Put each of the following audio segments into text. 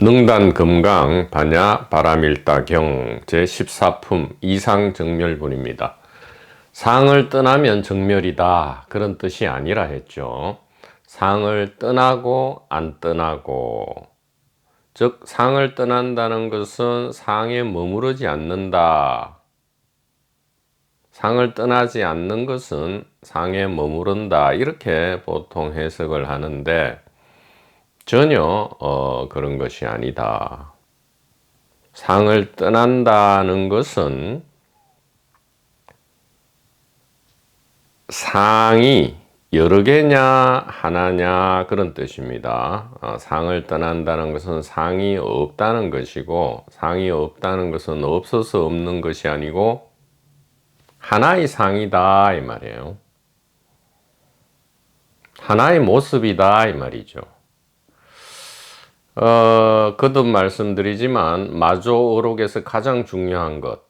능단 금강 반야 바람일다경 제14품 이상정멸분입니다. 상을 떠나면 정멸이다 그런 뜻이 아니라 했죠. 상을 떠나고 안 떠나고, 즉 상을 떠난다는 것은 상에 머무르지 않는다, 상을 떠나지 않는 것은 상에 머무른다, 이렇게 보통 해석을 하는데 전혀 그런 것이 아니다. 상을 떠난다는 것은 상이 여러 개냐 하나냐 그런 뜻입니다. 상을 떠난다는 것은 상이 없다는 것이고, 상이 없다는 것은 없어서 없는 것이 아니고 하나의 상이다 이 말이에요. 하나의 모습이다 이 말이죠. 거듭 말씀드리지만 마조어록에서 가장 중요한 것,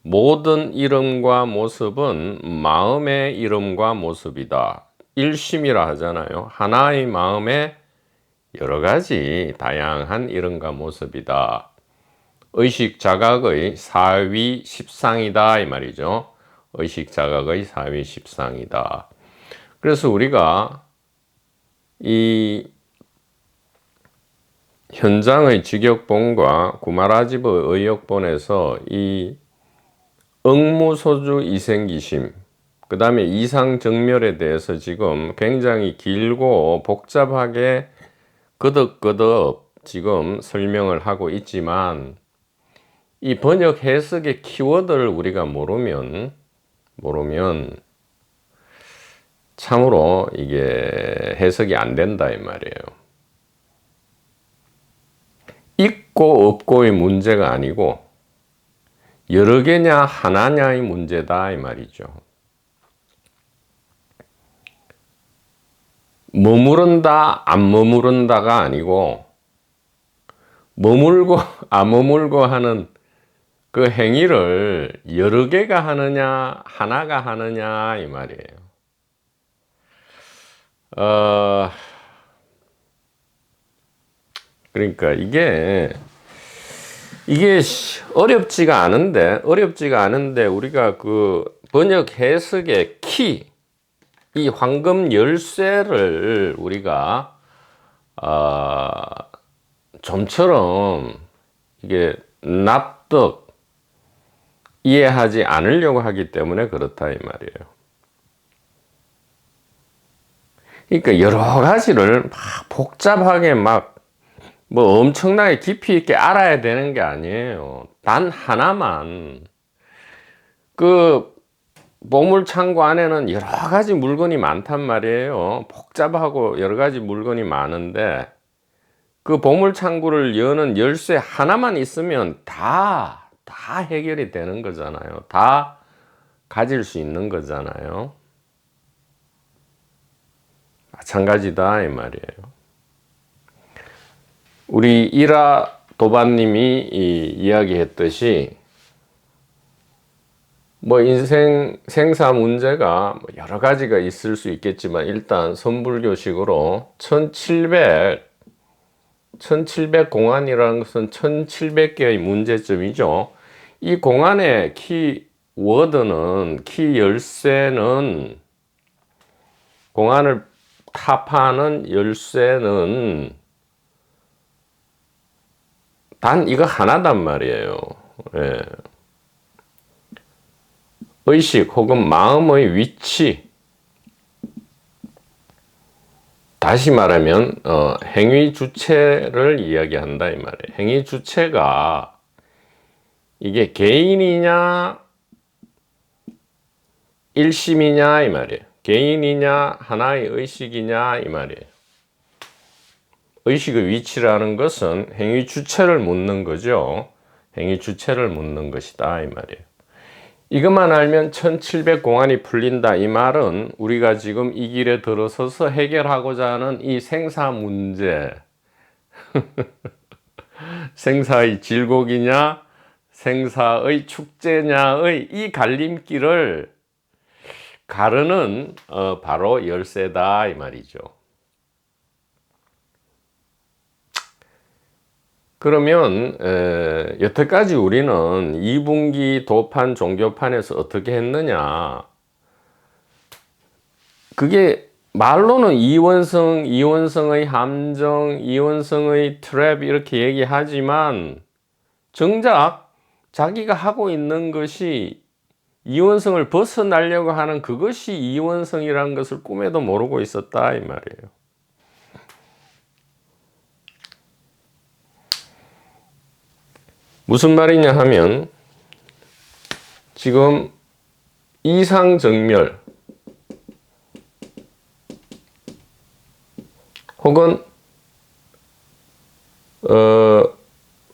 모든 이름과 모습은 마음의 이름과 모습이다. 일심이라 하잖아요. 하나의 마음에 여러 가지 다양한 이름과 모습이다. 의식 자각의 사위 십상이다 이 말이죠. 의식 자각의 사위 십상이다. 그래서 우리가 이 현장의 직역본과 구마라집의 의역본에서 이 응무소주 이생기심, 그 다음에 이상정멸에 대해서 지금 굉장히 길고 복잡하게 거듭거듭 지금 설명을 하고 있지만, 이 번역 해석의 키워드를 우리가 모르면 참으로 이게 해석이 안 된다 이 말이에요. 있고 없고의 문제가 아니고 여러 개냐 하나냐의 문제다 이 말이죠. 머무른다 안 머무른다가 아니고 머물고 안 머물고 하는 그 행위를 여러 개가 하느냐 하나가 하느냐 이 말이에요. 그러니까 이게 어렵지가 않은데 우리가 그 번역 해석의 키, 이 황금 열쇠를 우리가 좀처럼 이게 납득 이해하지 않으려고 하기 때문에 그렇다 이 말이에요. 그러니까 여러 가지를 막 복잡하게 뭐 엄청나게 깊이 있게 알아야 되는 게 아니에요. 단 하나만, 그 보물창고 안에는 여러 가지 물건이 많단 말이에요. 복잡하고 여러 가지 물건이 많은데 그 보물창고를 여는 열쇠 하나만 있으면 다 해결이 되는 거잖아요. 다 가질 수 있는 거잖아요. 마찬가지다 이 말이에요. 우리 이라 도반님이 이야기했듯이 뭐 인생 생사 문제가 여러 가지가 있을 수 있겠지만, 일단 선불교식으로 1700 공안이라는 것은 1700개의 문제점이죠. 이 공안의 키워드는, 키 열쇠는, 공안을 타파하는 열쇠는 단 이거 하나단 말이에요. 예. 의식 혹은 마음의 위치, 다시 말하면 행위 주체를 이야기한다 이 말이에요. 행위 주체가 이게 개인이냐 일심이냐 이 말이에요. 개인이냐 하나의 의식이냐 이 말이에요. 의식의 위치라는 것은 행위 주체를 묻는 거죠. 행위 주체를 묻는 것이다 이 말이에요. 이것만 알면 1700 공안이 풀린다 이 말은, 우리가 지금 이 길에 들어서서 해결하고자 하는 이 생사 문제, 생사의 질곡이냐 생사의 축제냐의 이 갈림길을 가르는 바로 열쇠다 이 말이죠. 그러면 여태까지 우리는 2분기 도판 종교판에서 어떻게 했느냐, 그게 말로는 이원성의 함정, 이원성의 트랩 이렇게 얘기하지만 정작 자기가 하고 있는 것이 이원성을 벗어나려고 하는 그것이 이원성이라는 것을 꿈에도 모르고 있었다 이 말이에요. 무슨 말이냐 하면 지금 이상정멸 혹은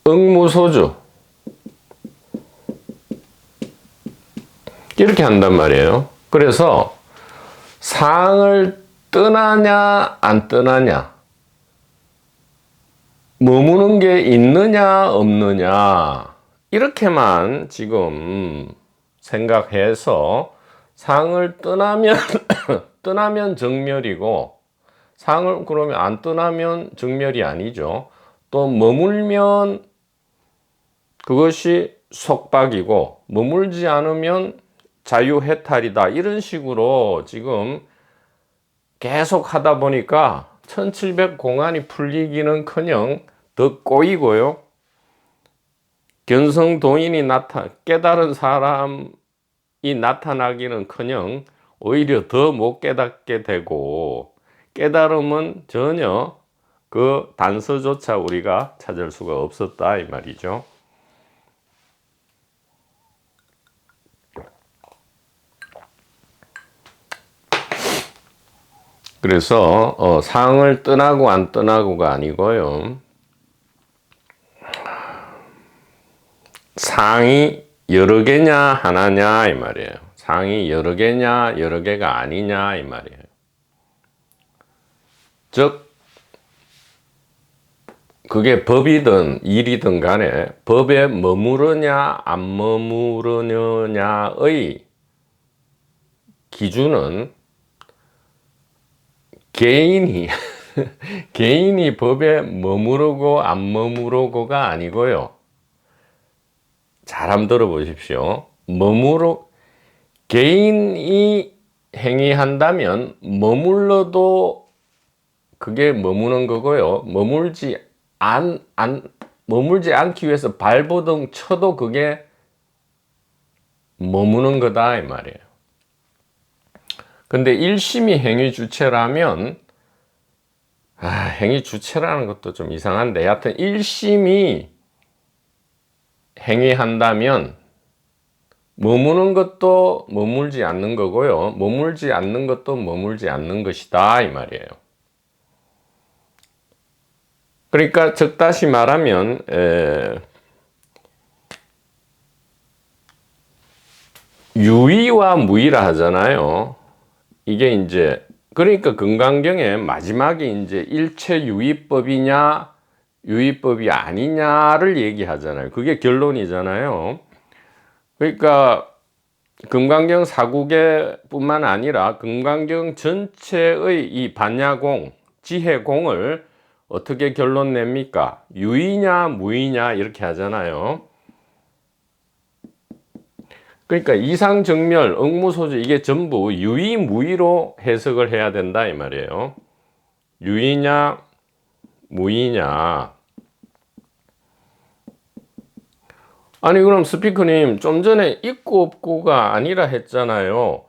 응무소주 이렇게 한단 말이에요. 그래서 상을 떠나냐 안 떠나냐, 머무는 게 있느냐 없느냐 이렇게만 지금 생각해서 상을 떠나면 떠나면 정멸이고, 상을 그러면 안 떠나면 정멸이 아니죠. 또 머물면 그것이 속박이고 머물지 않으면 자유해탈이다, 이런 식으로 지금 계속 하다 보니까 1700 공안이 풀리기는커녕 더 꼬이고요, 견성도인이 깨달은 사람이 나타나기는커녕 오히려 더 못 깨닫게 되고, 깨달음은 전혀 그 단서조차 우리가 찾을 수가 없었다 이 말이죠. 그래서 상을 떠나고 안 떠나고가 아니고요, 상이 여러 개냐 하나냐 이 말이에요. 상이 여러 개냐 여러 개가 아니냐 이 말이에요. 즉 그게 법이든 일이든 간에 법에 머무르냐 안 머무르냐의 기준은 개인이 개인이 법에 머무르고 안 머무르고가 아니고요, 잘 한번 들어보십시오. 개인이 행위한다면 머물러도 그게 머무는 거고요, 머물지 않기 위해서 발버둥 쳐도 그게 머무는 거다 이 말이에요. 근데 일심이 행위 주체라면, 행위 주체라는 것도 좀 이상한데, 여하튼 일심이 행위한다면 머무는 것도 머물지 않는 거고요, 머물지 않는 것도 머물지 않는 것이다 이 말이에요. 그러니까 즉 다시 말하면 유의와 무의라 하잖아요. 이게 이제 그러니까 금강경의 마지막에 이제 일체유의법이냐 유의법이 아니냐를 얘기하잖아요. 그게 결론이잖아요. 그러니까 금강경 사국에뿐만 아니라 금강경 전체의 이 반야공, 지혜공을 어떻게 결론 냅니까? 유의냐 무의냐 이렇게 하잖아요. 그러니까 이상정멸, 응무소주 이게 전부 유의 무의로 해석을 해야 된다 이 말이에요. 유의냐 무의냐. 아니 그럼 스피커님 좀 전에 있고 없고가 아니라 했잖아요.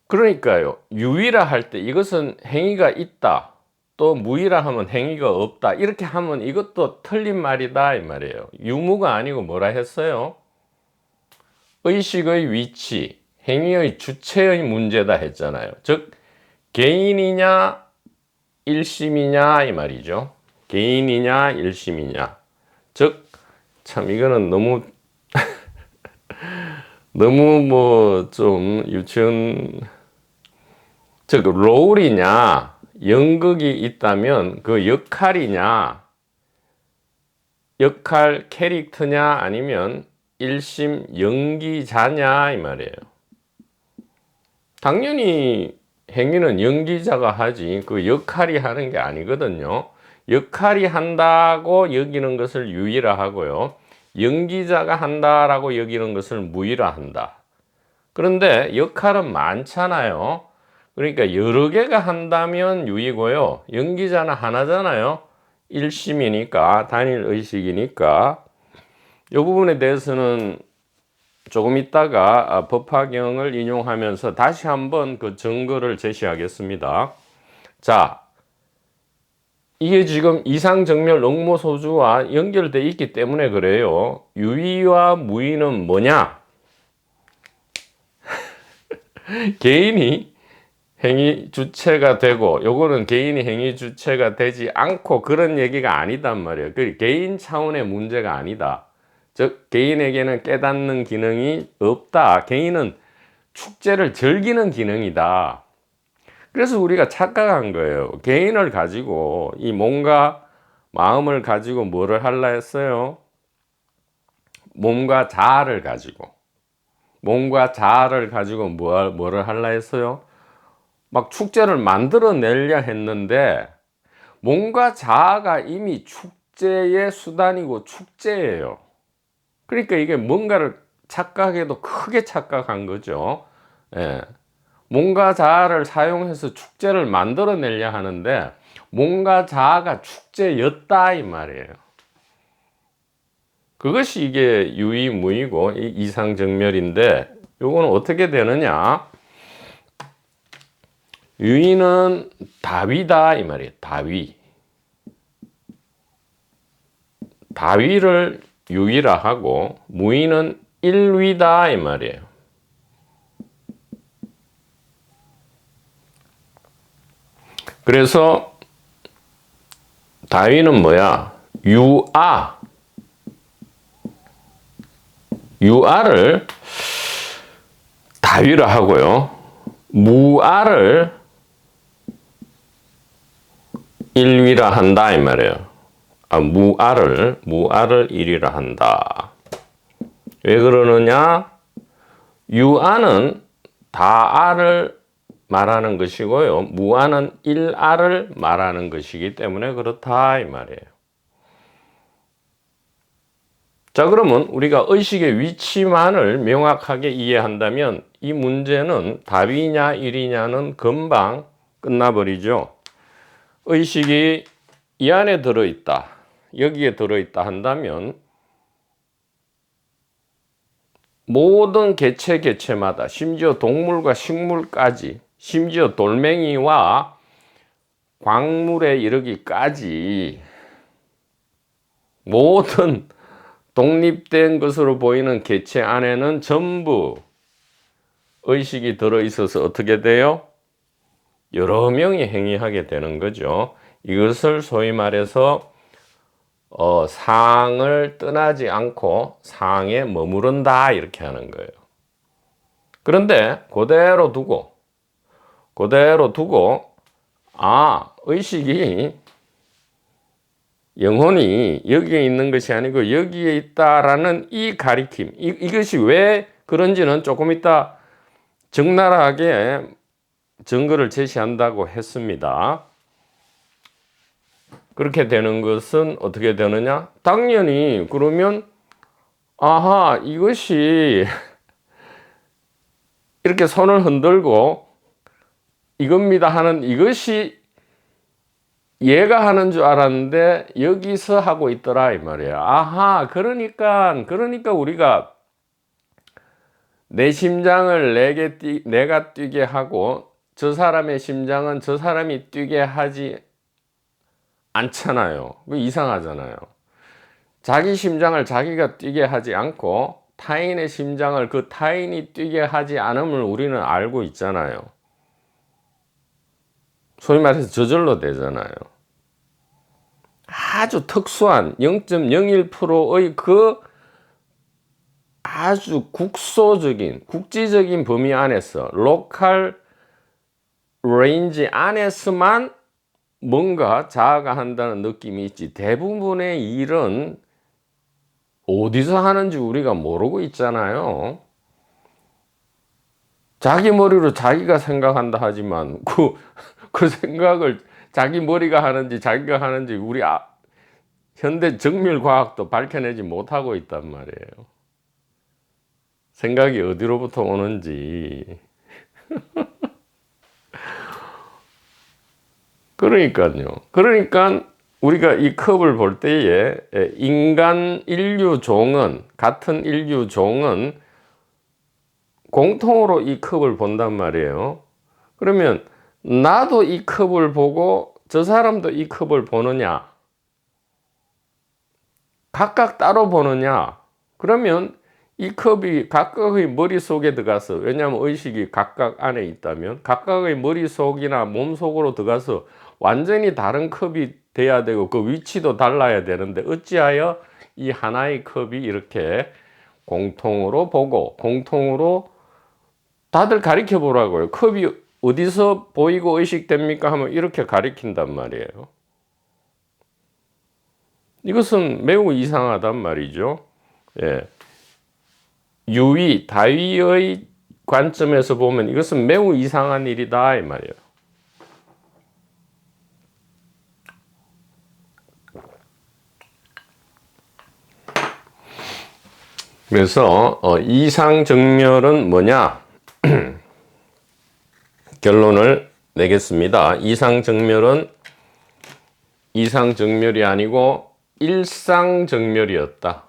그러니까요, 유의라 할 때 이것은 행위가 있다, 또 무의라 하면 행위가 없다, 이렇게 하면 이것도 틀린 말이다 이 말이에요. 유무가 아니고 뭐라 했어요? 의식의 위치, 행위의 주체의 문제다 했잖아요. 즉 개인이냐 일심이냐 이 말이죠. 개인이냐 일심이냐. 즉 참 이거는 너무 뭐 좀 유치원, 즉 롤이냐 연극이 있다면 그 역할이냐, 역할 캐릭터냐 아니면 일심 연기자냐 이 말이에요. 당연히 행위는 연기자가 하지 그 역할이 하는 게 아니거든요. 역할이 한다고 여기는 것을 유의라 하고요. 연기자가 한다라고 여기는 것을 무의라 한다. 그런데 역할은 많잖아요. 그러니까 여러 개가 한다면 유의고요. 연기자는 하나잖아요. 일심이니까, 단일 의식이니까. 이 부분에 대해서는 조금 있다가 법화경을 인용하면서 다시 한번 그 증거를 제시하겠습니다. 자, 이게 지금 이상정멸 응모소주와 연결되어 있기 때문에 그래요. 유의와 무의는 뭐냐? 개인이 행위 주체가 되고, 요거는 개인이 행위 주체가 되지 않고 그런 얘기가 아니단 말이에요. 그 개인 차원의 문제가 아니다. 즉 개인에게는 깨닫는 기능이 없다. 개인은 축제를 즐기는 기능이다. 그래서 우리가 착각한 거예요. 개인을 가지고 이 몸과 마음을 가지고 뭐를 할라 했어요? 몸과 자아를 가지고 뭐를 할라 했어요? 막 축제를 만들어내려 했는데 몸과 자아가 이미 축제의 수단이고 축제예요. 그러니까 이게 뭔가를 착각해도 크게 착각한 거죠. 예. 몸과 자아를 사용해서 축제를 만들어내려 하는데 몸과 자아가 축제였다 이 말이에요. 그것이 이게 유의무의고 이상정멸인데, 요거는 어떻게 되느냐? 유의는 다위다 이 말이에요. 다위를 유의라 하고 무의는 일위다 이 말이에요. 그래서 다위는 뭐야? 유아를 다위라 하고요. 무아를 일위라 한다 이 말이에요. 무아를 일위라 한다. 왜 그러느냐? 유아는 다아를 말하는 것이고요. 무아는 일아를 말하는 것이기 때문에 그렇다 이 말이에요. 자, 그러면 우리가 의식의 위치만을 명확하게 이해한다면 이 문제는 다위냐 일이냐는 금방 끝나버리죠. 의식이 이 안에 들어있다, 여기에 들어있다 한다면 모든 개체마다, 심지어 동물과 식물까지, 심지어 돌멩이와 광물에 이르기까지 모든 독립된 것으로 보이는 개체 안에는 전부 의식이 들어있어서 어떻게 돼요? 여러 명이 행위하게 되는 거죠. 이것을 소위 말해서 상을 떠나지 않고 상에 머무른다 이렇게 하는 거예요. 그런데 그대로 두고 의식이, 영혼이 여기에 있는 것이 아니고 여기에 있다라는 이 가리킴, 이것이 왜 그런지는 조금 이따 적나라하게 증거를 제시한다고 했습니다. 그렇게 되는 것은 어떻게 되느냐? 당연히 그러면 이것이 이렇게 손을 흔들고 이겁니다 하는, 이것이 얘가 하는 줄 알았는데 여기서 하고 있더라 이 말이에요. 그러니까 우리가 내 심장을 내가 뛰게 하고 저 사람의 심장은 저 사람이 뛰게 하지 않잖아요. 이상하잖아요. 자기 심장을 자기가 뛰게 하지 않고 타인의 심장을 그 타인이 뛰게 하지 않음을 우리는 알고 있잖아요. 소위 말해서 저절로 되잖아요. 아주 특수한 0.01%의 그 아주 국지적인 범위 안에서, 로컬 레인지 안에서만 뭔가 자아가 한다는 느낌이 있지, 대부분의 일은 어디서 하는지 우리가 모르고 있잖아요. 자기 머리로 자기가 생각한다 하지만 그 생각을 자기 머리가 하는지 자기가 하는지 우리 현대 정밀 과학도 밝혀내지 못하고 있단 말이에요. 생각이 어디로부터 오는지. 그러니까요. 그러니까 우리가 이 컵을 볼 때에 인간 인류 종은, 같은 인류 종은 공통으로 이 컵을 본단 말이에요. 그러면 나도 이 컵을 보고 저 사람도 이 컵을 보느냐? 각각 따로 보느냐? 그러면 이 컵이 각각의 머릿속에 들어가서, 왜냐하면 의식이 각각 안에 있다면 각각의 머릿속이나 몸속으로 들어가서 완전히 다른 컵이 돼야 되고 그 위치도 달라야 되는데 어찌하여 이 하나의 컵이 이렇게 공통으로 보고 공통으로 다들 가리켜 보라고요. 컵이 어디서 보이고 의식됩니까 하면 이렇게 가리킨단 말이에요. 이것은 매우 이상하단 말이죠. 예. 유의, 다위의 관점에서 보면 이것은 매우 이상한 일이다 이 말이에요. 그래서 이상정멸은 뭐냐? 결론을 내겠습니다. 이상정멸이 아니고 일상정멸이었다.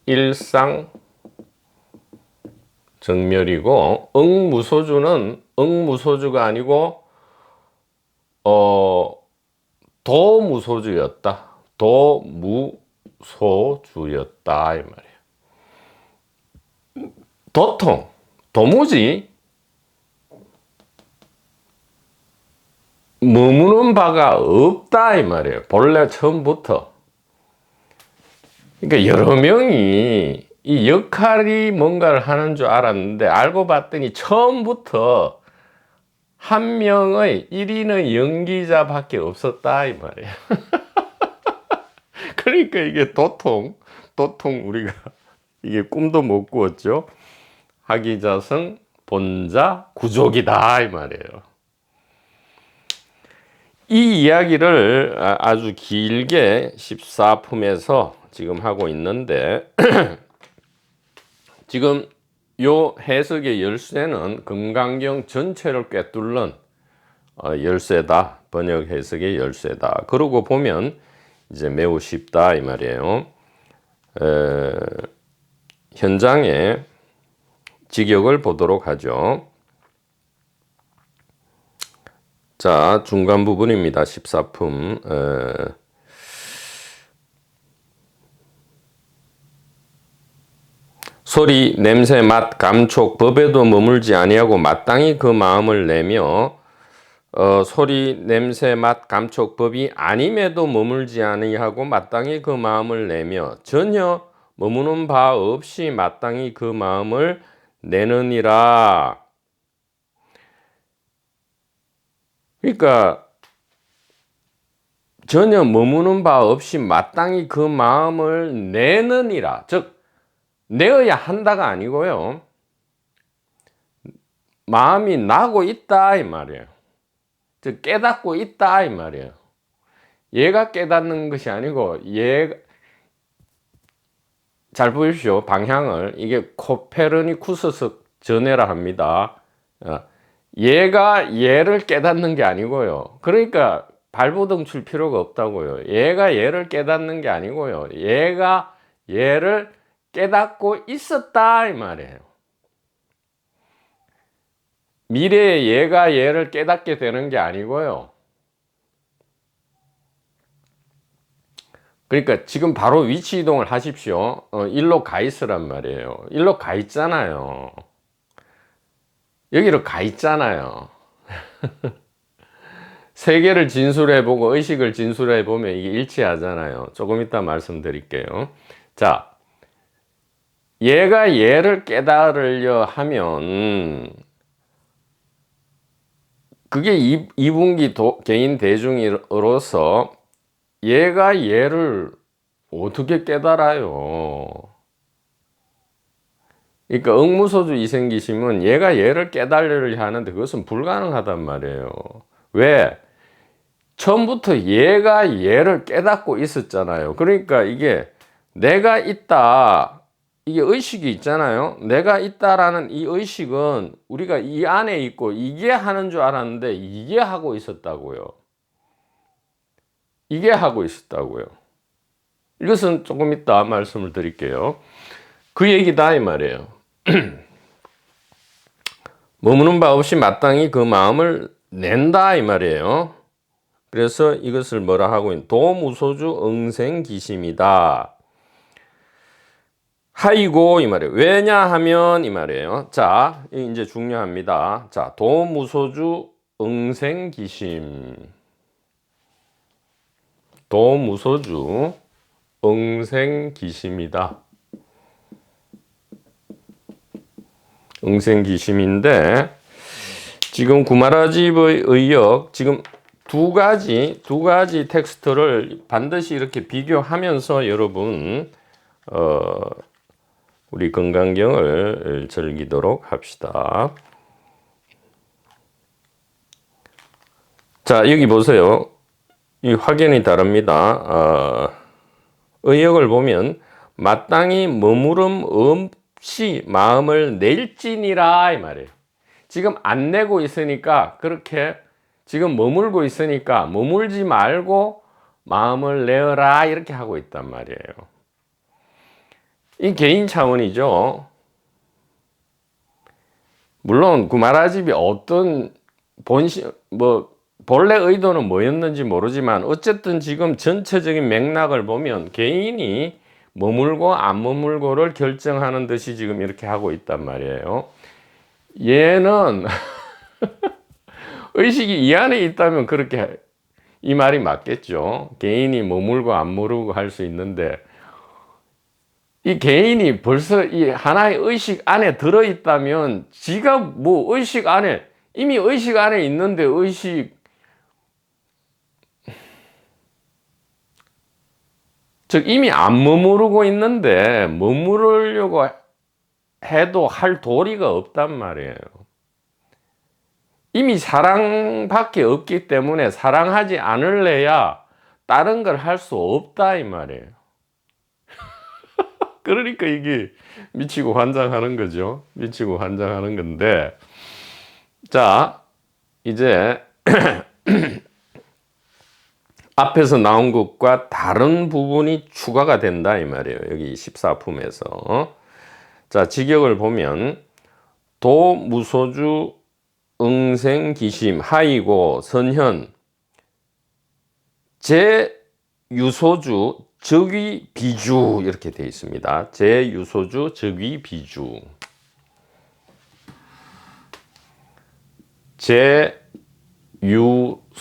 일상정멸이고 응무소주가 아니고 도무소주였다. 도무소주였다 이 말이에요. 도무지 머무는 바가 없다 이 말이에요. 본래 처음부터. 그러니까 여러 명이 이 역할이 뭔가를 하는 줄 알았는데 알고 봤더니 처음부터 한 명의 1인의 연기자밖에 없었다 이 말이에요. 그러니까 이게 도통 우리가 이게 꿈도 못 꾸었죠. 하기자성 본자 구족이다 이 말이에요. 이 이야기를 아주 길게 14품에서 지금 하고 있는데 지금 요 해석의 열쇠는 금강경 전체를 꿰뚫는 열쇠다. 번역 해석의 열쇠다. 그러고 보면 이제 매우 쉽다 이 말이에요. 현장의 직역을 보도록 하죠. 자, 중간 부분입니다. 14품. 소리, 냄새, 맛, 감촉, 법에도 머물지 아니하고 마땅히 그 마음을 내며 소리, 냄새, 맛, 감촉, 법이 아님에도 머물지 아니하고 마땅히 그 마음을 내며 전혀 머무는 바 없이 마땅히 그 마음을 내느니라. 그러니까 전혀 머무는 바 없이 마땅히 그 마음을 내느니라. 즉 내어야 한다가 아니고요. 마음이 나고 있다 이 말이에요. 즉 깨닫고 있다 이 말이에요. 얘가 깨닫는 것이 아니고 잘 보십시오. 방향을. 이게 코페르니쿠스 전해라 합니다. 얘가 얘를 깨닫는 게 아니고요. 그러니까 발버둥 칠 필요가 없다고요. 얘가 얘를 깨닫는 게 아니고요. 얘가 얘를 깨닫고 있었다 이 말이에요. 미래에 얘가 얘를 깨닫게 되는 게 아니고요. 그러니까 지금 바로 위치 이동을 하십시오. 일로 가 있으란 말이에요. 일로 가 있잖아요. 여기로 가 있잖아요. 세계를 진술해보고 의식을 진술해보면 이게 일치하잖아요. 조금 이따 말씀드릴게요. 자, 얘가 얘를 깨달으려 하면 그게 이분기 개인 대중으로서 얘가 얘를 어떻게 깨달아요? 그러니까 응무소주 이생기심은 얘가 얘를 깨달으려 하는데 그것은 불가능하단 말이에요. 왜? 처음부터 얘가 얘를 깨닫고 있었잖아요. 그러니까 이게 내가 있다, 이게 의식이 있잖아요. 내가 있다라는 이 의식은 우리가 이 안에 있고 이게 하는 줄 알았는데 이게 하고 있었다고요. 이게 하고 있었다고요. 이것은 조금 이따 말씀을 드릴게요. 그 얘기다 이 말이에요. 머무는 바 없이 마땅히 그 마음을 낸다 이 말이에요. 그래서 이것을 뭐라 하고 있는 도무소주 응생기심이다. 하이고 이 말이에요. 왜냐하면 이 말이에요. 자, 이제 중요합니다. 자, 도무소주 응생기심. 도무소주 응생기심이다. 응생기심인데 지금 구마라집의 의역 지금 두 가지 텍스트를 반드시 이렇게 비교하면서 여러분 우리 건강경을 즐기도록 합시다. 자, 여기 보세요. 이 확연히 다릅니다. 의역을 보면 마땅히 머무름 없이 마음을 낼지니라 이 말이에요. 지금 안 내고 있으니까 그렇게 지금 머물고 있으니까 머물지 말고 마음을 내어라 이렇게 하고 있단 말이에요. 이 개인 차원이죠. 물론 구마라집이 어떤 본래 의도는 뭐였는지 모르지만 어쨌든 지금 전체적인 맥락을 보면 개인이 머물고 안 머물고를 결정하는 듯이 지금 이렇게 하고 있단 말이에요. 얘는 의식이 이 안에 있다면 그렇게 이 말이 맞겠죠. 개인이 머물고 안 머물고 할 수 있는데 이 개인이 벌써 이 하나의 의식 안에 들어있다면 지가 뭐 의식 안에 이미 의식 안에 있는데 즉 이미 안 머무르고 있는데 머무르려고 해도 할 도리가 없단 말이에요. 이미 사랑밖에 없기 때문에 사랑하지 않을래야 다른 걸 할 수 없다 이 말이에요. 그러니까 이게 미치고 환장하는 거죠. 미치고 환장하는 건데 자 이제 앞에서 나온 것과 다른 부분이 추가가 된다 이 말이에요. 여기 14품에서 자 직역을 보면 도무소주 응생기심 하이고 선현 제유소주 적위 비주 이렇게 되어 있습니다. 제유소주 적위 비주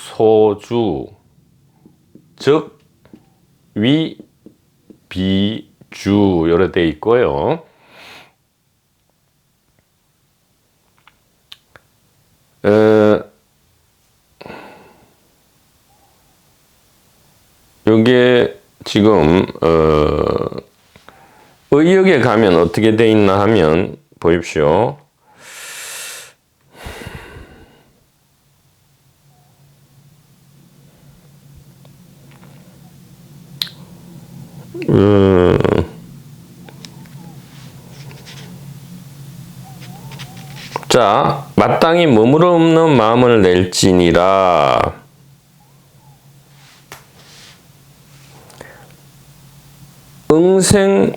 제유소주 적위 비주 이렇게 되어 있고요. 요게 지금 의역에 가면 어떻게 돼 있나 하면 보십시오. 자, 마땅히 머무름 없는 마음을 낼지니라. 응생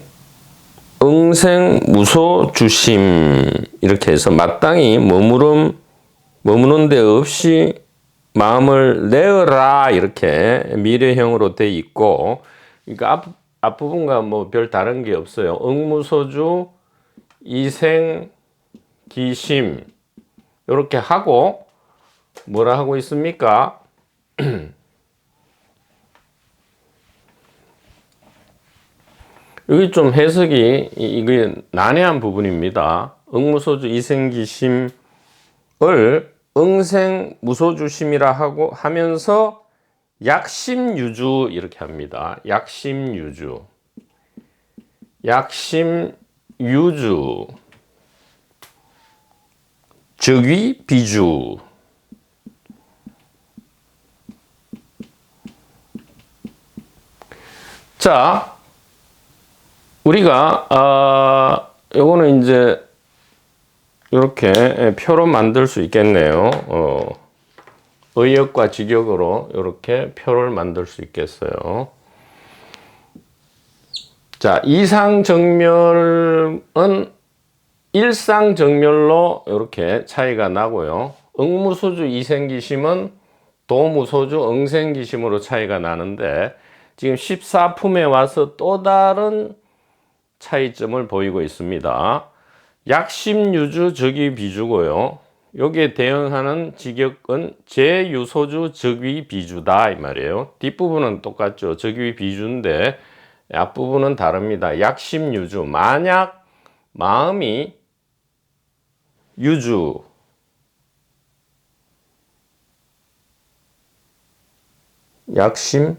무소 주심 이렇게 해서 마땅히 머무는 데 없이 마음을 내어라 이렇게 미래형으로 돼 있고 그러니까 앞부분과 뭐 별 다른 게 없어요. 응무소주 이생 기심 이렇게 하고 뭐라 하고 있습니까? 여기 좀 해석이 이게 난해한 부분입니다. 응무소주 이생기심을 응생무소주심이라 하고 하면서 약심유주 이렇게 합니다. 약심유주 적위 비주. 자, 우리가 요거는 이제 이렇게 표로 만들 수 있겠네요. 의역과 직역으로 이렇게 표를 만들 수 있겠어요. 자, 이상정멸은 일상정멸로 이렇게 차이가 나고요. 응무소주 이생기심은 도무소주 응생기심으로 차이가 나는데, 지금 14품에 와서 또 다른 차이점을 보이고 있습니다. 약심유주 적위비주고요. 여기에 대응하는 직역은 제유소주 적위비주다 이 말이에요. 뒷부분은 똑같죠. 적위비주인데 앞부분은 다릅니다. 약심유주, 만약 마음이 유주, 약심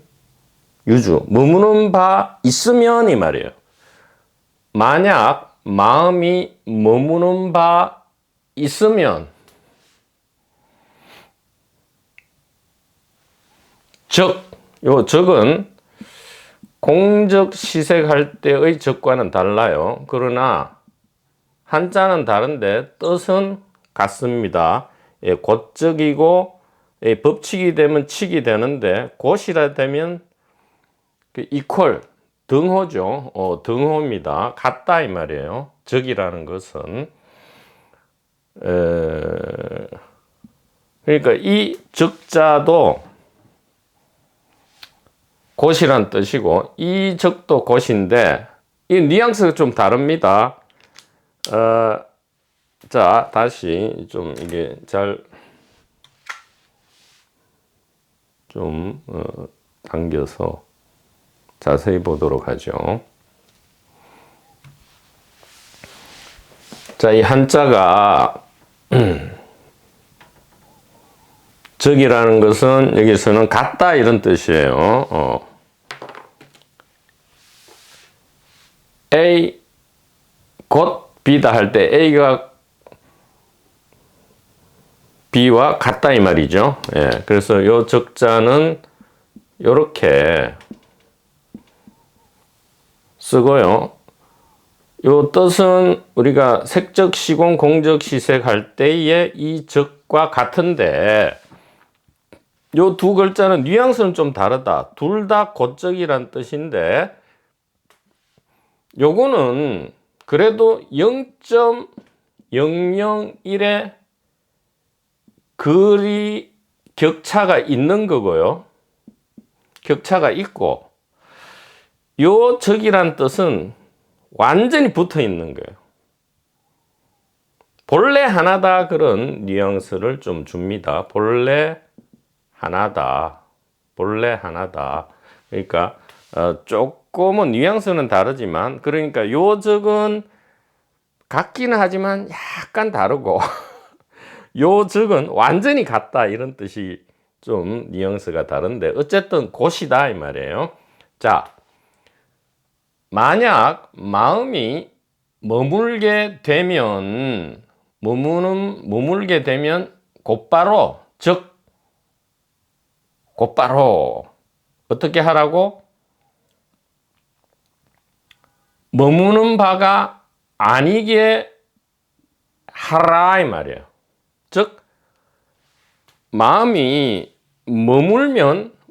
유주, 머무는 바 있으면 이 말이에요. 만약 마음이 머무는 바 있으면, 요 적은 공적 시색할 때의 적과는 달라요. 그러나 한자는 다른데 뜻은 같습니다. 예, 곧적이고, 예, 법칙이 되면 칙이 되는데 곧이라 되면 그 이퀄, 등호죠. 등호입니다. 같다 이 말이에요. 적이라는 것은. 그러니까 이 적자도 곧이란 뜻이고 이 적도 곧인데 이 뉘앙스가 좀 다릅니다. 자, 다시 좀 이게 잘 좀 당겨서 자세히 보도록 하죠. 자, 이 한자가 적이라는 것은 여기서는 같다 이런 뜻이에요. A 곧 B다 할 때 A가 B와 같다 이 말이죠. 예, 그래서 요 적자는 요렇게 쓰고요. 요 뜻은 우리가 색적 시공 공적 시색할 때의 이 적과 같은데 요 두 글자는 뉘앙스는 좀 다르다. 둘 다 곧적이란 뜻인데 요거는 그래도 0.001의 글이 격차가 있는 거고요. 격차가 있고 요 적이란 뜻은 완전히 붙어 있는 거예요. 본래 하나다 그런 뉘앙스를 좀 줍니다. 본래 하나다. 본래 하나다. 그러니까 조금은 뉘앙스는 다르지만 그러니까 요 적은 같기는 하지만 약간 다르고 요 적은 완전히 같다 이런 뜻이 좀 뉘앙스가 다른데 어쨌든 곧이다 이 말이에요. 자, 만약 마음이 머물게 되면 머물게 되면 곧바로 곧바로 어떻게 하라고? 머무는 바가 아니게 하라 이 말이에요. 즉 마음이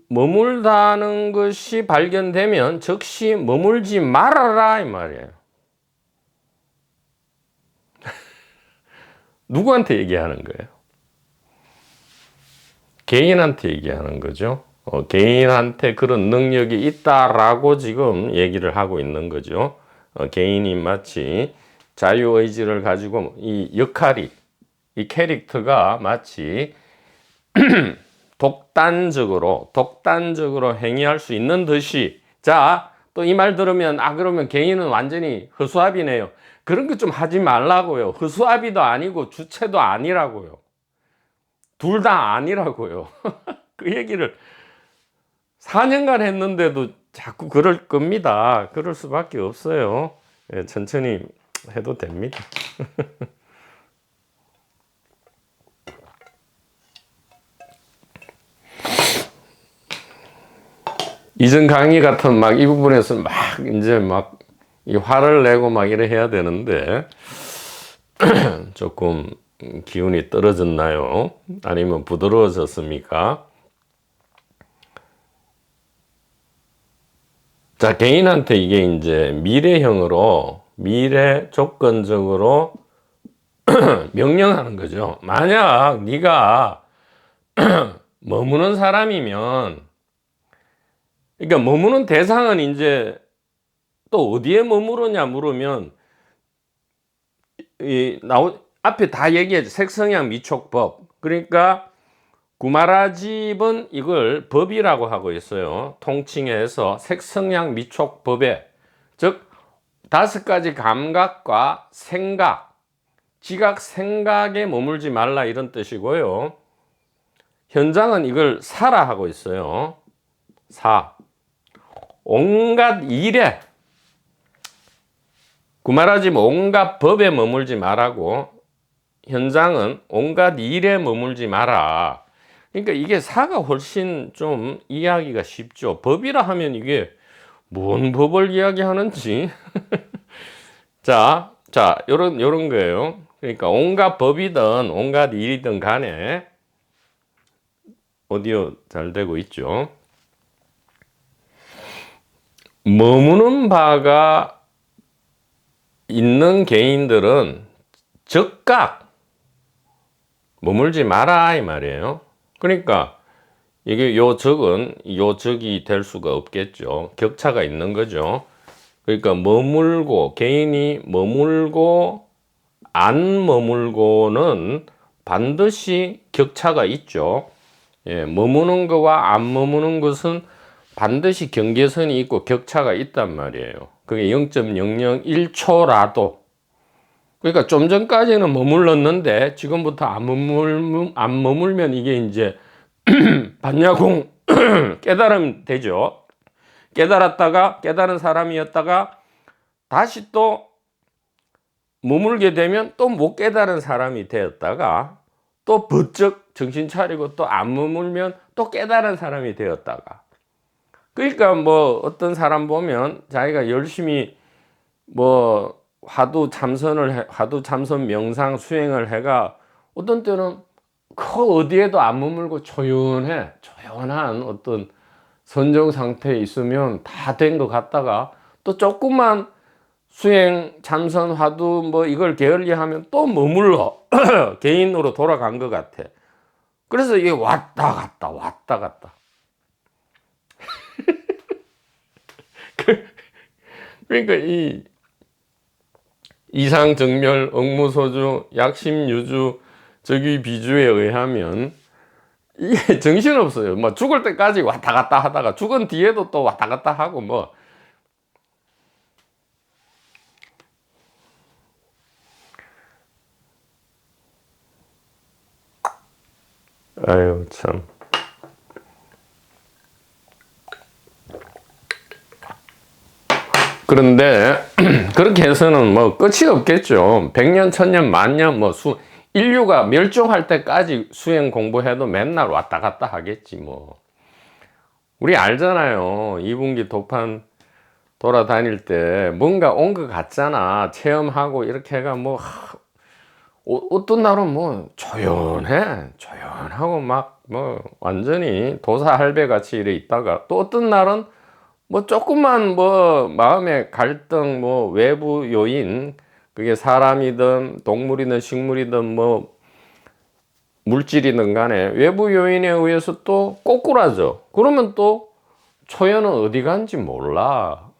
머물다는 것이 발견되면 즉시 머물지 말아라 이 말이에요. 누구한테 얘기하는 거예요? 개인한테 얘기하는 거죠. 개인한테 그런 능력이 있다라고 지금 얘기를 하고 있는 거죠. 개인이 마치 자유의지를 가지고 이 역할이, 이 캐릭터가 마치 독단적으로 행위할 수 있는 듯이. 자, 또 이 말 들으면 그러면 개인은 완전히 허수아비네요. 그런 거 좀 하지 말라고요. 허수아비도 아니고 주체도 아니라고요. 둘 다 아니라고요. 그 얘기를 4년간 했는데도 자꾸 그럴 겁니다. 그럴 수밖에 없어요. 예, 천천히 해도 됩니다. 이전 강의 같은 막 이 부분에서 막 이제 막 이 화를 내고 막 이래 해야 되는데 조금 기운이 떨어졌나요? 아니면 부드러워졌습니까? 자, 개인한테 이게 이제 미래형으로 미래 조건적으로 명령하는 거죠. 만약 네가 머무는 사람이면, 그러니까 머무는 대상은 이제 또 어디에 머무르냐 물으면 앞에 다 얘기했죠. 색성향 미촉법. 그러니까 구마라집은 이걸 법이라고 하고 있어요. 통칭해서 색성향 미촉법에, 즉 5가지 감각과 생각, 지각 생각에 머물지 말라 이런 뜻이고요. 현장은 이걸 사라 하고 있어요. 온갖 일에, 구마라집 온갖 법에 머물지 말라고, 현장은 온갖 일에 머물지 마라. 그러니까 이게 사가 훨씬 좀 이해하기가 쉽죠. 법이라 하면 이게 뭔 법을 이야기하는지. 자, 요런 거예요. 그러니까 온갖 법이든 온갖 일이든 간에, 오디오 잘 되고 있죠. 머무는 바가 있는 개인들은 적각 머물지 마라 이 말이에요. 그러니까 이게 요 적은 요 적이 될 수가 없겠죠. 격차가 있는 거죠. 그러니까 머물고, 개인이 머물고 안 머물고는 반드시 격차가 있죠. 예, 머무는 것과 안 머무는 것은 반드시 경계선이 있고 격차가 있단 말이에요. 그게 0.001초라도. 그러니까 좀 전까지는 머물렀는데 지금부터 안 머물면 이게 이제 반야공 깨달음 되죠. 깨달은 사람이었다가 다시 또 머물게 되면 또 못 깨달은 사람이 되었다가 또 번쩍 정신 차리고 또 안 머물면 또 깨달은 사람이 되었다가. 그러니까 뭐 어떤 사람 보면 자기가 열심히 뭐 화두 참선 명상 수행을 해가 어떤 때는 그 어디에도 안 머물고 조용한 어떤 선정 상태에 있으면 다 된 것 같다가 또 조금만 수행, 참선, 화두 뭐 이걸 게을리하면 또 머물러 개인으로 돌아간 것 같아. 그래서 이게 왔다 갔다. 그러니까 이 이상정멸, 억무소주, 약심유주, 적유비주에 의하면 이게 정신없어요. 뭐 죽을 때까지 왔다 갔다 하다가 죽은 뒤에도 또 왔다 갔다 하고 뭐. 아유 참. 그런데 그렇게 해서는 뭐 끝이 없겠죠. 100년, 1000년, 만년 뭐 인류가 멸종할 때까지 수행 공부해도 맨날 왔다 갔다 하겠지 뭐. 우리 알잖아요. 2분기 도판 돌아다닐 때 뭔가 온 것 같잖아. 체험하고 이렇게 해가 뭐 어떤 날은 뭐 조용하고 막 뭐 완전히 도사할배 같이 이래 있다가 또 어떤 날은 뭐 조금만 뭐 마음의 갈등, 뭐 외부 요인, 그게 사람이든 동물이든 식물이든 뭐 물질이든 간에 외부 요인에 의해서 또 꼬꾸라져. 그러면 또 초연은 어디 간지 몰라.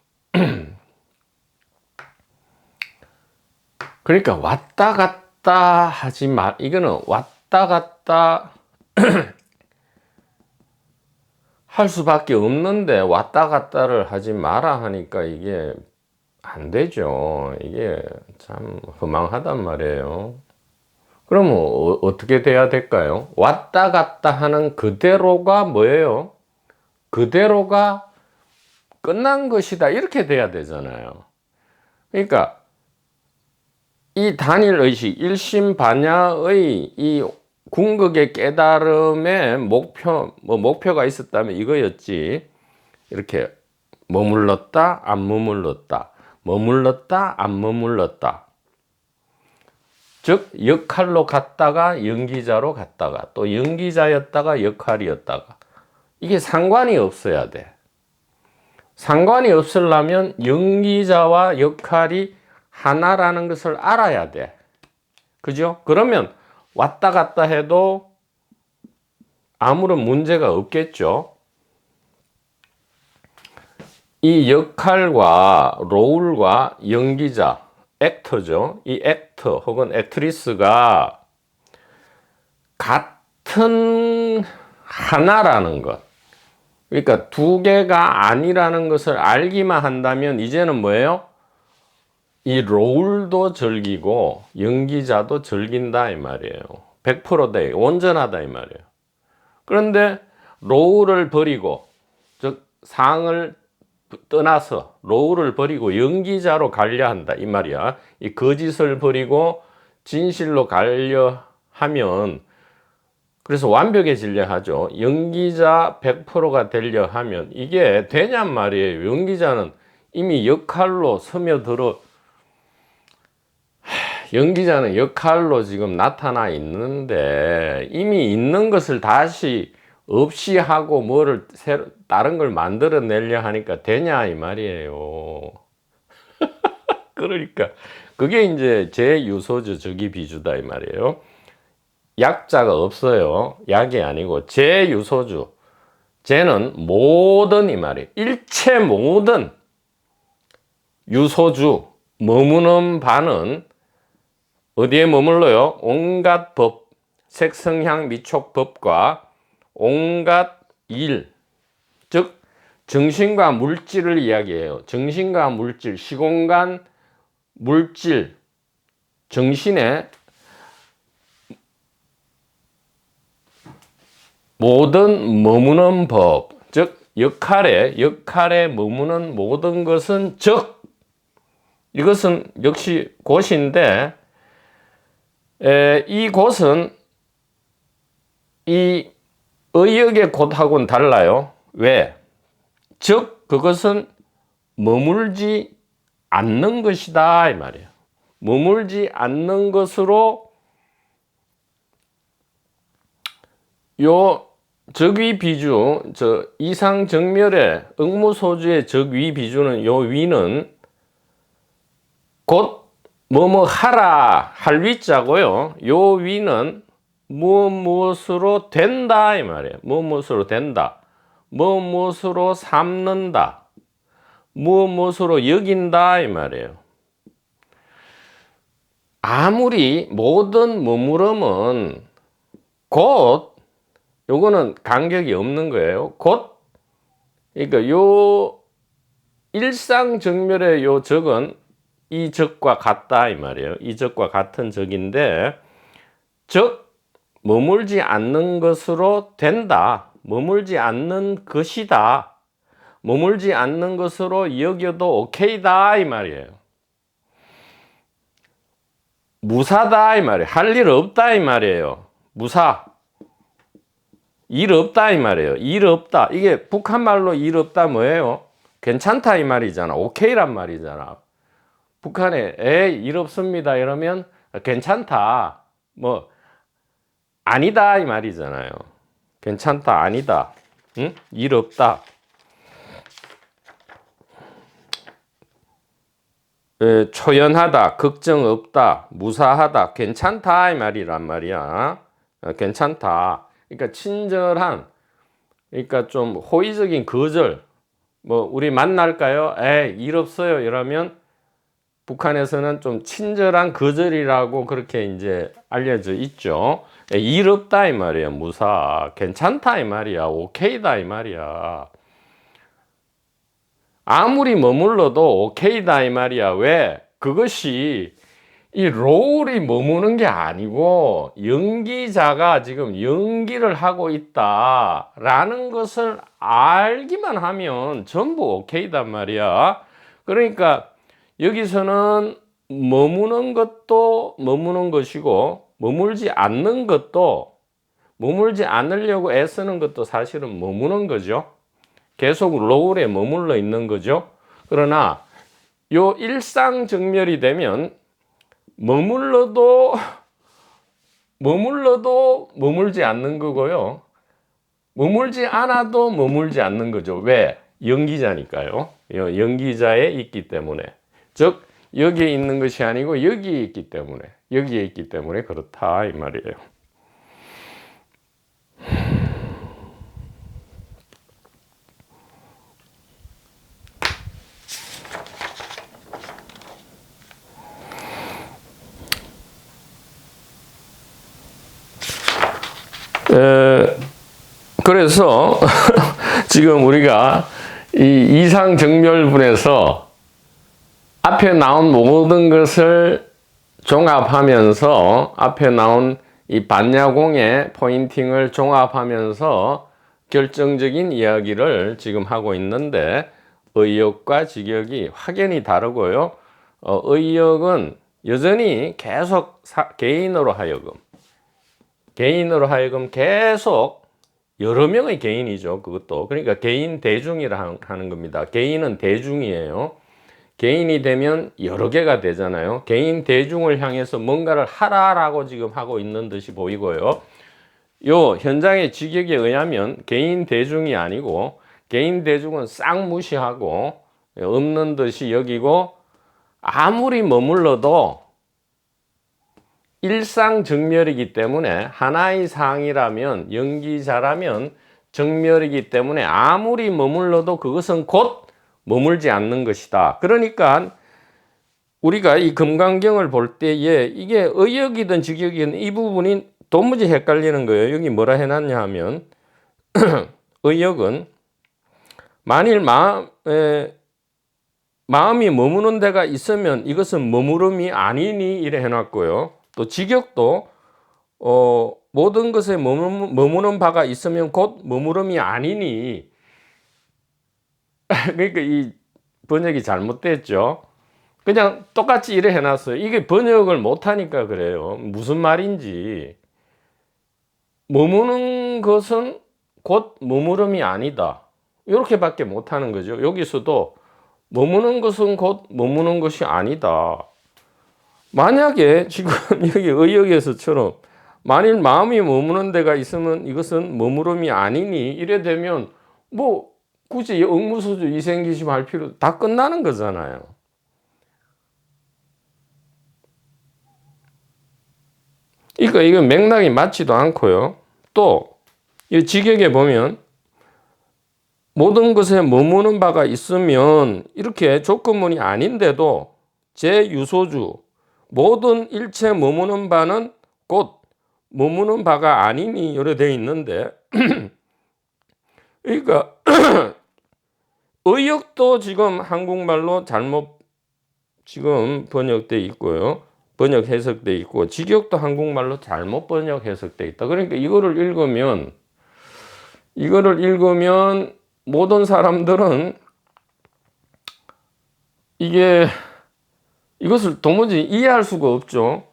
그러니까 왔다 갔다 하지 마. 이거는 왔다 갔다 할 수밖에 없는데 왔다 갔다를 하지 마라 하니까 이게 안 되죠. 이게 참 허망하단 말이에요. 그러면 어떻게 돼야 될까요? 왔다 갔다 하는 그대로가 뭐예요? 그대로가 끝난 것이다. 이렇게 돼야 되잖아요. 그러니까 이 단일의식, 일심반야의 이 궁극의 깨달음의 목표가 있었다면 이거였지. 이렇게 머물렀다, 안 머물렀다, 머물렀다, 안 머물렀다. 즉 역할로 갔다가 연기자로 갔다가 또 연기자였다가 역할이었다가, 이게 상관이 없어야 돼. 상관이 없으려면 연기자와 역할이 하나라는 것을 알아야 돼. 그죠? 그러면 왔다 갔다 해도 아무런 문제가 없겠죠. 이 역할과 롤과 연기자, 액터죠. 이 액터 혹은 액트리스가 같은 하나라는 것. 그러니까 두 개가 아니라는 것을 알기만 한다면 이제는 뭐예요? 이 롤도 즐기고 연기자도 즐긴다 이 말이에요. 100%다, 온전하다 이 말이에요. 그런데 롤을 버리고, 즉 상을 떠나서 롤을 버리고 연기자로 가려 한다 이 말이야. 이 거짓을 버리고 진실로 가려 하면, 그래서 완벽해지려 하죠. 연기자 100%가 되려 하면 이게 되냔 말이에요. 연기자는 이미 역할로 스며들어, 연기자는 역할로 지금 나타나 있는데 이미 있는 것을 다시 없이 하고 뭐를 새로 다른 걸 만들어내려 하니까 되냐 이 말이에요. 그러니까 그게 이제 제유소주 적이비주다 이 말이에요. 약자가 없어요. 약이 아니고 제유소주. 제는 모든 이 말이에요. 일체 모든 유소주, 머무는 바는 어디에 머물러요? 온갖 법, 색성향 미촉 법과 온갖 일, 즉 정신과 물질을 이야기해요. 정신과 물질, 시공간 물질, 정신의 모든 머무는 법, 즉 역할에 머무는 모든 것은 즉, 이것은 역시 곳인데, 이 곳은 이 의역의 곳하고는 달라요. 왜? 즉 그것은 머물지 않는 것이다 이 말이에요. 머물지 않는 것으로 요 적위 비주, 저 이상정멸의 응무소주의 적위 비주는, 요 위는 곧 뭐뭐 하라 할 위자고요. 요 위는 무엇으로 된다 이 말이에요. 무엇으로 된다, 무엇으로 삼는다, 무엇으로 여긴다 이 말이에요. 아무리 모든 머무름은 곧, 요거는 간격이 없는 거예요. 곧, 그러니까 요 일상정멸의 요 적은 이 적과 같다 이 말이에요. 이 적과 같은 적인데, 즉 머물지 않는 것으로 된다, 머물지 않는 것이다, 머물지 않는 것으로 여겨도 오케이다 이 말이에요. 무사다 이 말이에요. 할 일 없다 이 말이에요. 무사, 일 없다 이 말이에요. 일 없다, 이게 북한말로 일 없다 뭐예요? 괜찮다 이 말이잖아. 오케이란 말이잖아. 북한에 일 없습니다 이러면 괜찮다, 뭐 아니다 이 말이잖아요. 괜찮다, 아니다, 응? 일 없다, 초연하다, 걱정 없다, 무사하다, 괜찮다 이 말이란 말이야. 괜찮다, 그러니까 친절한, 그러니까 좀 호의적인 거절. 뭐 우리 만날까요? 일 없어요 이러면 북한에서는 좀 친절한 거절이라고 그렇게 이제 알려져 있죠. 일 없다 이 말이야. 무사, 괜찮다 이 말이야. 오케이다 이 말이야. 아무리 머물러도 오케이다 이 말이야. 왜? 그것이 이 롤이 머무는 게 아니고 연기자가 지금 연기를 하고 있다라는 것을 알기만 하면 전부 오케이단 말이야. 그러니까 여기서는 머무는 것도 머무는 것이고, 머물지 않는 것도, 머물지 않으려고 애쓰는 것도 사실은 머무는 거죠. 계속 로울에 머물러 있는 거죠. 그러나 요 일상정멸이 되면 머물러도 머물지 않는 거고요. 머물지 않아도 머물지 않는 거죠. 왜? 연기자니까요. 연기자에 있기 때문에. 즉 여기에 있는 것이 아니고 여기에 있기 때문에 그렇다 이 말이에요. 그래서 지금 우리가 이 이상정멸분에서 앞에 나온 모든 것을 종합하면서 앞에 나온 이 반야공의 포인팅을 종합하면서 결정적인 이야기를 지금 하고 있는데, 의역과 직역이 확연히 다르고요. 의역은 여전히 계속 개인으로 하여금 계속 여러 명의 개인이죠. 그것도. 그러니까 개인 대중이라 하는 겁니다. 개인은 대중이에요. 개인이 되면 여러 개가 되잖아요. 개인 대중을 향해서 뭔가를 하라라고 지금 하고 있는 듯이 보이고요. 요 현장의 직역에 의하면 개인 대중이 아니고, 개인 대중은 싹 무시하고 없는 듯이 여기고, 아무리 머물러도 일상정멸이기 때문에, 하나의 상이라면, 연기자라면 정멸이기 때문에 아무리 머물러도 그것은 곧 머물지 않는 것이다. 그러니까 우리가 이 금강경을 볼 때에 이게 의역이든 직역이든 이 부분이 도무지 헷갈리는 거예요. 여기 뭐라 해놨냐 하면 의역은 만일 마음이 머무는 데가 있으면 이것은 머무름이 아니니 이래 해놨고요. 또 직역도 모든 것에 머무는 바가 있으면 곧 머무름이 아니니. 그러니까 이 번역이 잘못됐죠. 그냥 똑같이 이래 해놨어요. 이게 번역을 못하니까 그래요. 무슨 말인지. 머무는 것은 곧 머무름이 아니다, 이렇게밖에 못하는 거죠. 여기서도 머무는 것은 곧 머무는 것이 아니다. 만약에 지금 여기 의역에서처럼 만일 마음이 머무는 데가 있으면 이것은 머무름이 아니니 이래 되면 뭐 굳이 응무소주 이생기심 할 필요, 다 끝나는 거잖아요. 그러니까 이건 맥락이 맞지도 않고요. 또 이 직역에 보면 모든 것에 머무는 바가 있으면 이렇게 조건문이 아닌데도 제유소주 모든 일체 머무는 바는 곧 머무는 바가 아니니 이래 되어 있는데 그러니까 의역도 지금 한국말로 잘못 지금 번역돼 있고요. 번역 해석돼 있고, 직역도 한국말로 잘못 번역 해석돼 있다. 그러니까 이거를 읽으면 모든 사람들은 이것을 도무지 이해할 수가 없죠.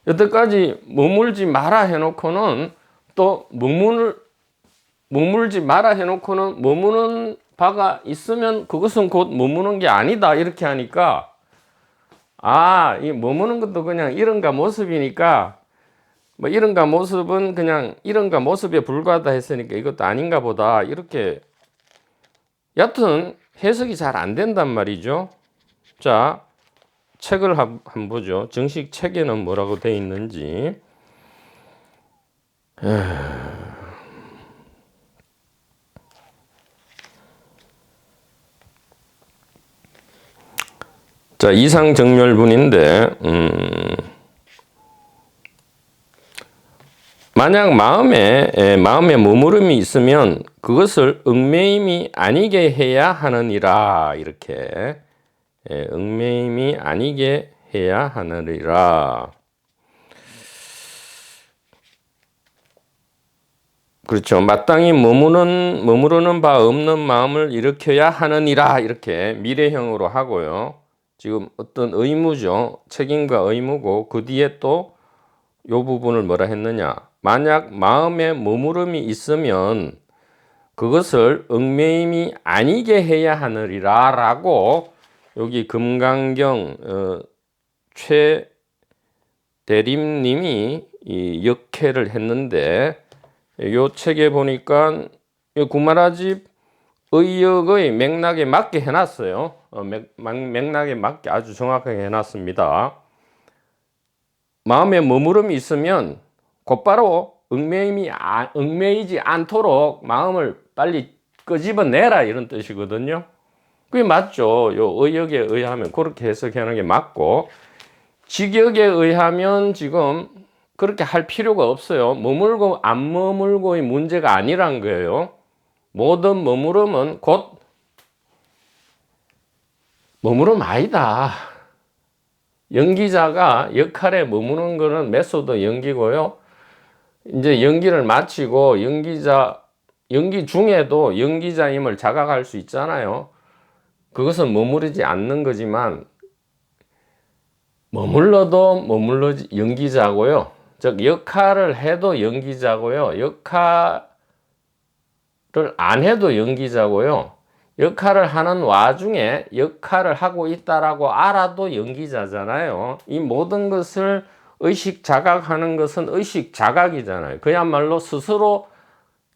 여태까지 머물지 마라 해놓고는 또 머물지 마라 해놓고는 머무는 바가 있으면 그것은 곧 머무는 게 아니다 이렇게 하니까, 이 머무는 것도 그냥 이런가 모습이니까 뭐 이런가 모습은 그냥 이런가 모습에 불과하다 했으니까 이것도 아닌가 보다, 이렇게 여튼 해석이 잘 안 된단 말이죠. 자, 책을 한번 보죠. 정식 책에는 뭐라고 되어 있는지. 자, 이상정멸분인데 만약 마음에 머무름이 있으면 그것을 얽매임이 아니게 해야 하느니라, 이렇게 얽매임이 아니게 해야 하느니라. 그렇죠. 마땅히 머무르는 바 없는 마음을 일으켜야 하느니라, 이렇게 미래형으로 하고요. 지금 어떤 의무죠. 책임과 의무고, 그 뒤에 또 요 부분을 뭐라 했느냐. 만약 마음에 머무름이 있으면 그것을 얽매임이 아니게 해야 하느리라 라고 여기 금강경 최 대림님이 이 역해를 했는데, 요 책에 보니까 구마라집 의역의 맥락에 맞게 해놨어요. 맥락에 맞게 아주 정확하게 해놨습니다. 마음에 머무름이 있으면 곧바로 얽매이지 않도록 마음을 빨리 끄집어내라, 이런 뜻이거든요. 그게 맞죠. 요 의역에 의하면 그렇게 해석하는 게 맞고, 직역에 의하면 지금 그렇게 할 필요가 없어요. 머물고 안 머물고의 문제가 아니란 거예요. 모든 머무름은 곧 머무름 아니다. 연기자가 역할에 머무는 거는 메소드 연기고요. 이제 연기를 마치고 연기 중에도 연기자임을 자각할 수 있잖아요. 그것은 머무르지 않는 거지만, 머물러도 연기자고요. 즉 역할을 해도 연기자고요. 역할을 안 해도 연기자고요. 역할을 하는 와중에 역할을 하고 있다라고 알아도 연기자잖아요. 이 모든 것을 의식 자각하는 것은 의식 자각이잖아요. 그야말로 스스로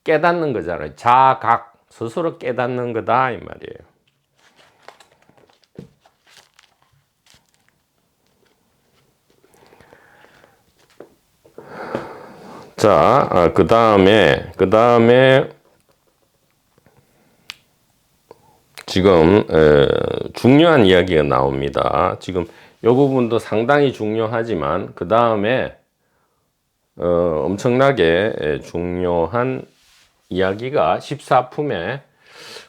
깨닫는 거잖아요. 자각, 스스로 깨닫는 거다, 이 말이에요. 자, 그 다음에 지금 중요한 이야기가 나옵니다. 지금 이 부분도 상당히 중요하지만 그 다음에 엄청나게 중요한 이야기가 14품에,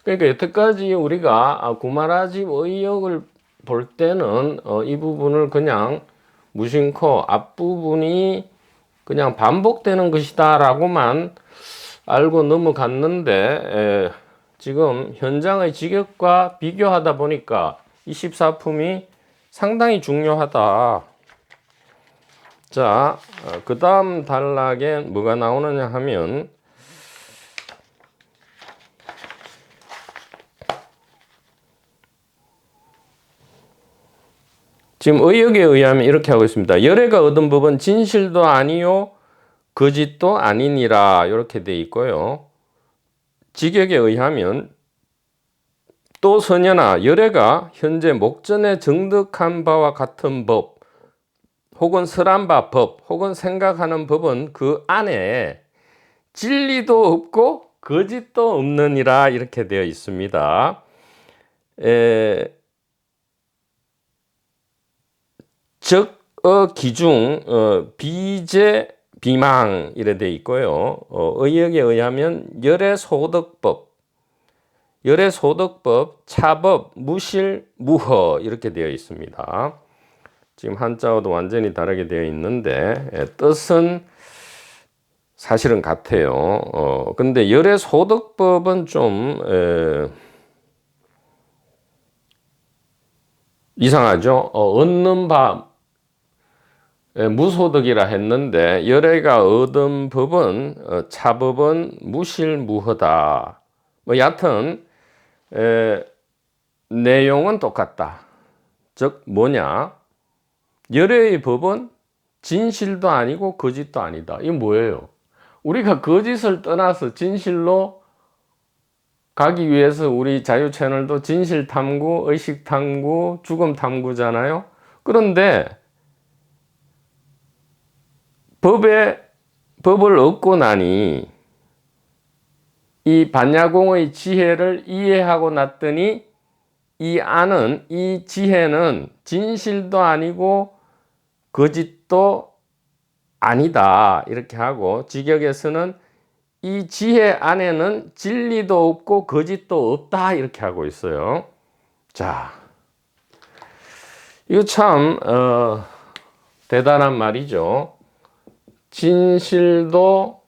그러니까 여태까지 우리가 구마라집 의역을 볼 때는 이 부분을 그냥 무심코 앞부분이 그냥 반복되는 것이다 라고만 알고 넘어갔는데, 지금 현장의 직역과 비교하다 보니까 이 14품이 상당히 중요하다. 자, 그 다음 단락에 뭐가 나오느냐 하면, 지금 의역에 의하면 이렇게 하고 있습니다. 열애가 얻은 법은 진실도 아니요 거짓도 아니니라, 이렇게 돼 있고요. 직역에 의하면 또 선현아, 열애가 현재 목전에 정득한 바와 같은 법, 혹은 설한 바 법, 혹은 생각하는 법은 그 안에 진리도 없고 거짓도 없느니라, 이렇게 되어 있습니다. 기중, 비제, 비망, 이래 돼 있고요. 의역에 의하면 열애소득법, 차법, 무실, 무허, 이렇게 되어 있습니다. 지금 한자어도 완전히 다르게 되어 있는데 뜻은 사실은 같아요. 근데 열애소득법은 좀 이상하죠. 얻는 바 무소득이라 했는데, 열애가 얻은 법은 차법은 무실무허다. 뭐 여하튼 내용은 똑같다. 즉 뭐냐, 열애의 법은 진실도 아니고 거짓도 아니다. 이게 뭐예요? 우리가 거짓을 떠나서 진실로 가기 위해서 우리 자유 채널도 진실 탐구, 의식 탐구, 죽음 탐구잖아요. 그런데 법을 얻고 나니 이 반야공의 지혜를 이해하고 났더니 이 지혜는 진실도 아니고 거짓도 아니다, 이렇게 하고, 직역에서는 이 지혜 안에는 진리도 없고 거짓도 없다, 이렇게 하고 있어요. 자, 이거 참 대단한 말이죠. 진실도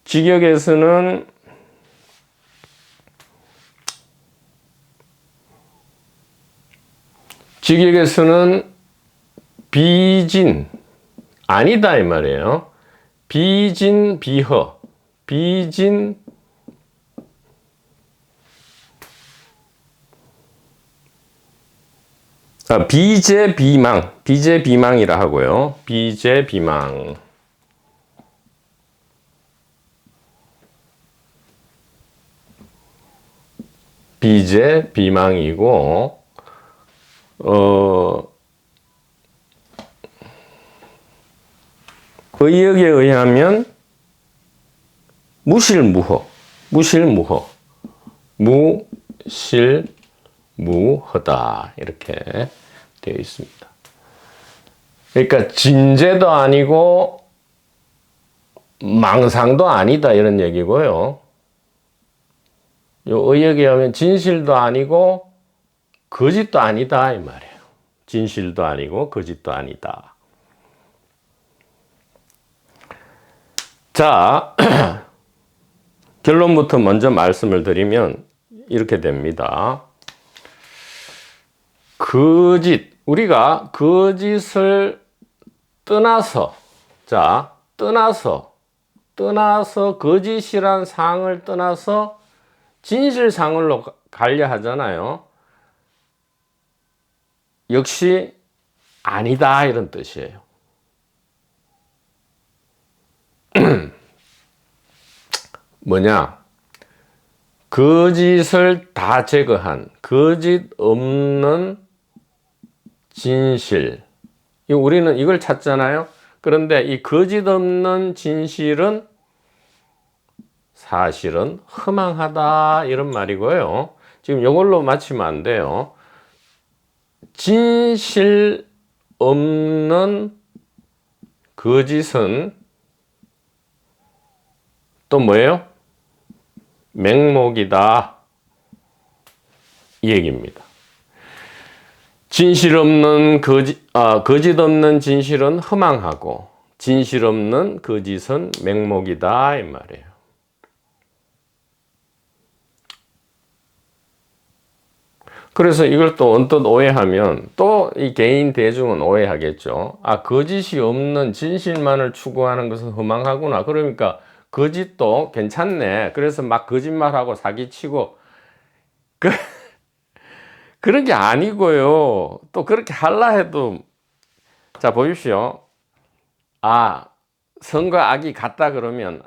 직역에서는 비진, 아니다, 이 말이에요. 비진 비허, 비진 비제 비망, 비제 비망이라 하고요. 비제 비망. 비제 비망이고, 의역에 의하면 무실무허, 무실무허, 무실무허다 이렇게 되어 있습니다. 그러니까 진제도 아니고 망상도 아니다 이런 얘기고요. 요 의역에 의하면 진실도 아니고 거짓도 아니다 이 말이에요. 진실도 아니고 거짓도 아니다. 자, 결론부터 먼저 말씀을 드리면 이렇게 됩니다. 거짓, 우리가 거짓을 떠나서, 자, 떠나서 거짓이란 상을 떠나서 진실상을로 가려 하잖아요. 역시 아니다 이런 뜻이에요. 뭐냐? 거짓을 다 제거한 거짓 없는 진실. 우리는 이걸 찾잖아요. 그런데 이 거짓 없는 진실은 사실은 허망하다 이런 말이고요. 지금 이걸로 맞추면 안 돼요. 진실 없는 거짓은 또 뭐예요? 맹목이다 이 얘기입니다. 진실 없는 거짓 없는 진실은 허망하고 진실 없는 거짓은 맹목이다 이 말이에요. 그래서 이걸 또 언뜻 오해하면 또 이 개인 대중은 오해하겠죠. 아, 거짓이 없는 진실만을 추구하는 것은 허망하구나. 그러니까 거짓도 괜찮네. 그래서 막 거짓말하고 사기치고 그런 게 아니고요. 또 그렇게 하려 해도 자 보십시오. 아, 선과 악이 같다 그러면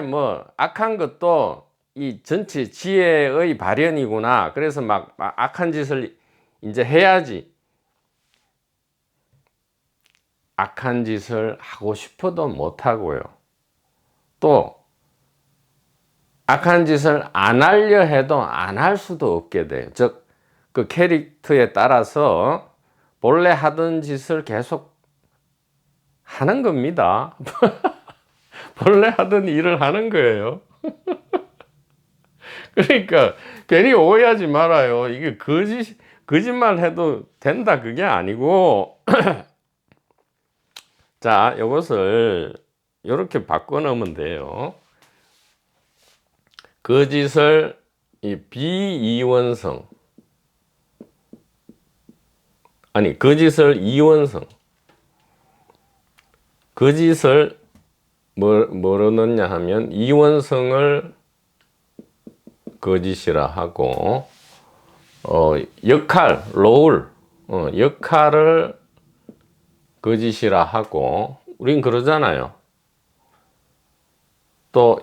뭐 악한 것도 이 전체 지혜의 발현이구나. 그래서 막 악한 짓을 이제 해야지. 악한 짓을 하고 싶어도 못하고요. 또 악한 짓을 안 하려 해도 안 할 수도 없게 돼요. 즉, 그 캐릭터에 따라서 본래 하던 짓을 계속 하는 겁니다. 본래 하던 일을 하는 거예요. 그러니까 괜히 오해하지 말아요. 이게 거짓말 해도 된다 그게 아니고 자, 이것을 이렇게 바꿔 놓으면 돼요. 거짓을 이 비이원성 아니 거짓을 이원성 거짓을 뭐로 넣냐 하면 이원성을 거짓이라 하고 역할 롤 역할을 거짓이라 하고 우린 그러잖아요. 또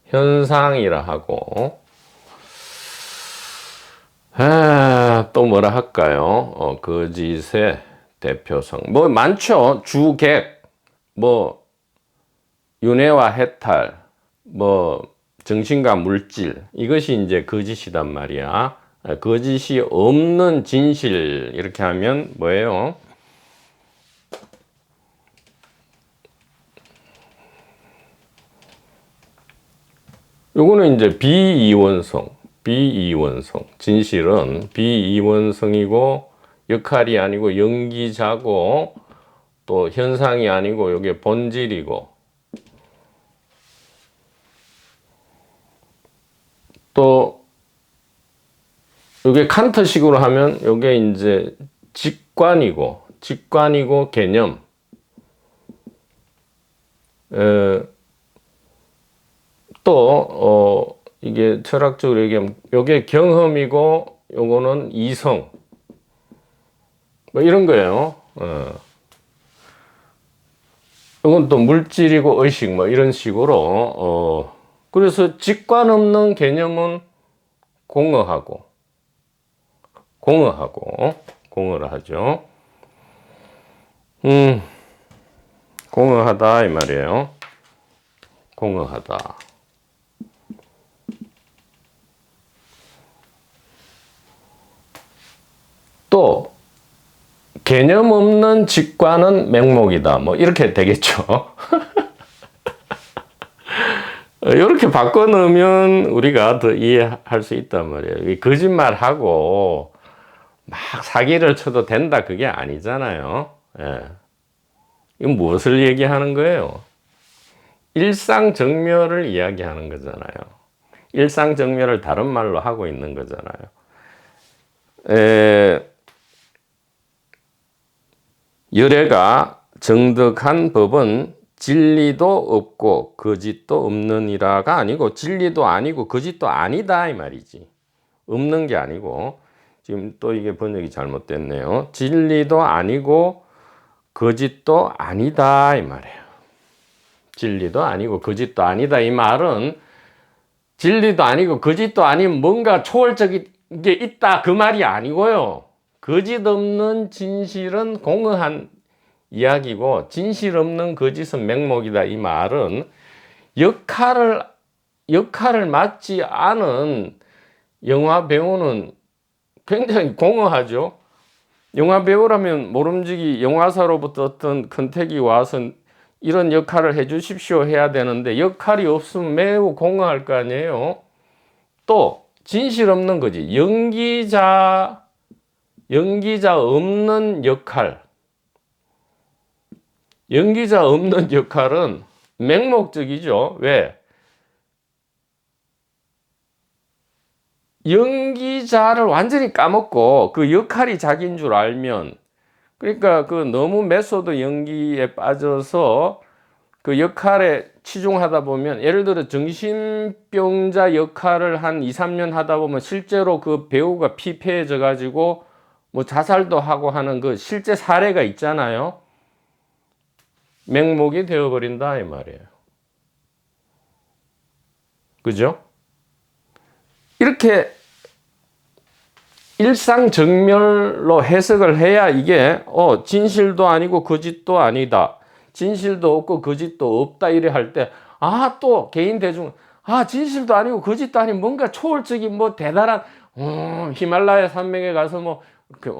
현상이라 하고 또 뭐라 할까요? 거짓의 대표성 뭐 많죠. 주객 뭐 윤회와 해탈 뭐 정신과 물질 이것이 이제 거짓이단 말이야. 거짓이 없는 진실 이렇게 하면 뭐예요? 요거는 이제 비이원성 진실은 비이원성이고 역할이 아니고 연기자고 또 현상이 아니고 요게 본질이고 또 요게 칸트식으로 하면 요게 이제 직관이고 개념 에, 이게 철학적으로 얘기하면 요게 경험이고 요거는 이성 뭐 이런 거예요. 이건 또 물질이고 의식 뭐 이런 식으로 그래서 직관 없는 개념은 공허하고 공허를 하죠. 공허하다 이 말이에요. 공허하다. 또 개념 없는 직관은 맹목이다. 뭐 이렇게 되겠죠. 이렇게 바꿔 넣으면 우리가 더 이해할 수 있단 말이에요. 거짓말하고 막 사기를 쳐도 된다 그게 아니잖아요. 예. 이건 무엇을 얘기하는 거예요? 일상정멸을 이야기하는 거잖아요. 일상정멸을 다른 말로 하고 있는 거잖아요. 열애가 정득한 법은 진리도 없고 거짓도 없느니라가 아니고 진리도 아니고 거짓도 아니다 이 말이지. 없는 게 아니고 지금 또 이게 번역이 잘못됐네요. 진리도 아니고 거짓도 아니다 이 말이에요. 진리도 아니고 거짓도 아니다 이 말은 진리도 아니고 거짓도 아닌 뭔가 초월적인 게 있다 그 말이 아니고요. 거짓 없는 진실은 공허한 이야기고 진실 없는 거짓은 맹목이다 이 말은 역할을 맡지 않은 영화 배우는 굉장히 공허하죠. 영화 배우라면 모름지기 영화사로부터 어떤 컨택이 와서 이런 역할을 해 주십시오 해야 되는데 역할이 없으면 매우 공허할 거 아니에요. 또 진실 없는 거지. 연기자 없는 역할. 연기자 없는 역할은 맹목적이죠. 왜? 연기자를 완전히 까먹고 그 역할이 자기인 줄 알면 그러니까 그 너무 메소드 연기에 빠져서 그 역할에 치중하다 보면 예를 들어 정신병자 역할을 한 2, 3년 하다 보면 실제로 그 배우가 피폐해져 가지고 뭐 자살도 하고 하는 그 실제 사례가 있잖아요. 맹목이 되어버린다 이 말이에요. 그죠? 이렇게 일상정멸로 해석을 해야 이게 진실도 아니고 거짓도 아니다. 진실도 없고 거짓도 없다 이래 할 때 또 개인 대중 진실도 아니고 거짓도 아닌 뭔가 초월적인 뭐 대단한 히말라야 산맥에 가서 뭐 이렇게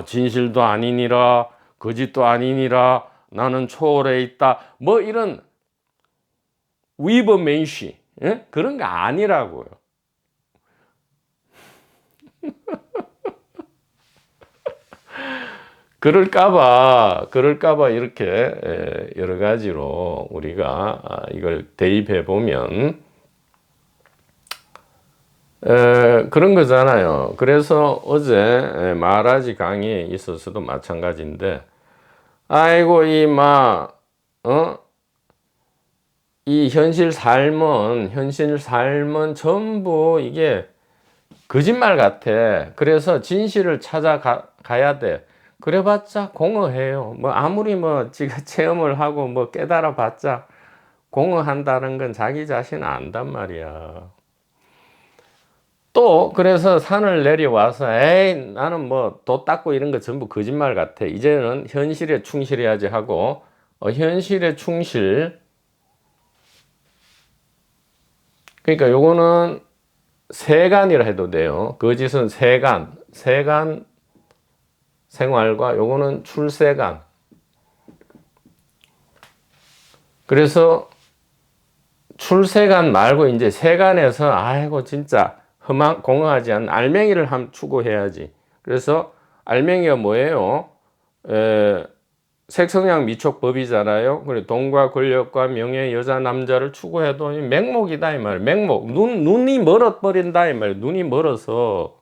진실도 아니니라 거짓도 아니니라 나는 초월해 있다 뭐 이런 위버맨시 그런 거 아니라고요. 그럴까봐 이렇게 여러 가지로 우리가 이걸 대입해 보면 그런 거잖아요. 그래서 어제 마하라지 강의에 있어서도 마찬가지인데, 아이고 이 현실 삶은 전부 이게 거짓말 같아. 그래서 진실을 찾아가야 돼. 그래봤자 공허해요. 뭐 아무리 지가 체험을 하고 깨달아 봤자 공허한다는 건 자기 자신 안단 말이야. 또 그래서 산을 내려와서 에이 나는 도 닦고 이런 거 전부 거짓말 같아. 이제는 현실에 충실해야지 하고 현실에 충실. 그러니까 요거는 세간이라 해도 돼요. 거짓은 세간 생활과 요거는 출세간. 그래서 출세간 말고 이제 세간에서 아이고 진짜 공허하지 않은 알맹이를 추구해야지. 그래서 알맹이가 뭐예요? 색성향 미촉법이잖아요. 그리고 돈과 권력과 명예, 여자, 남자를 추구해도 맹목이다 이 말이에요. 맹목. 눈이 멀어버린다 이 말이에요. 눈이 멀어서.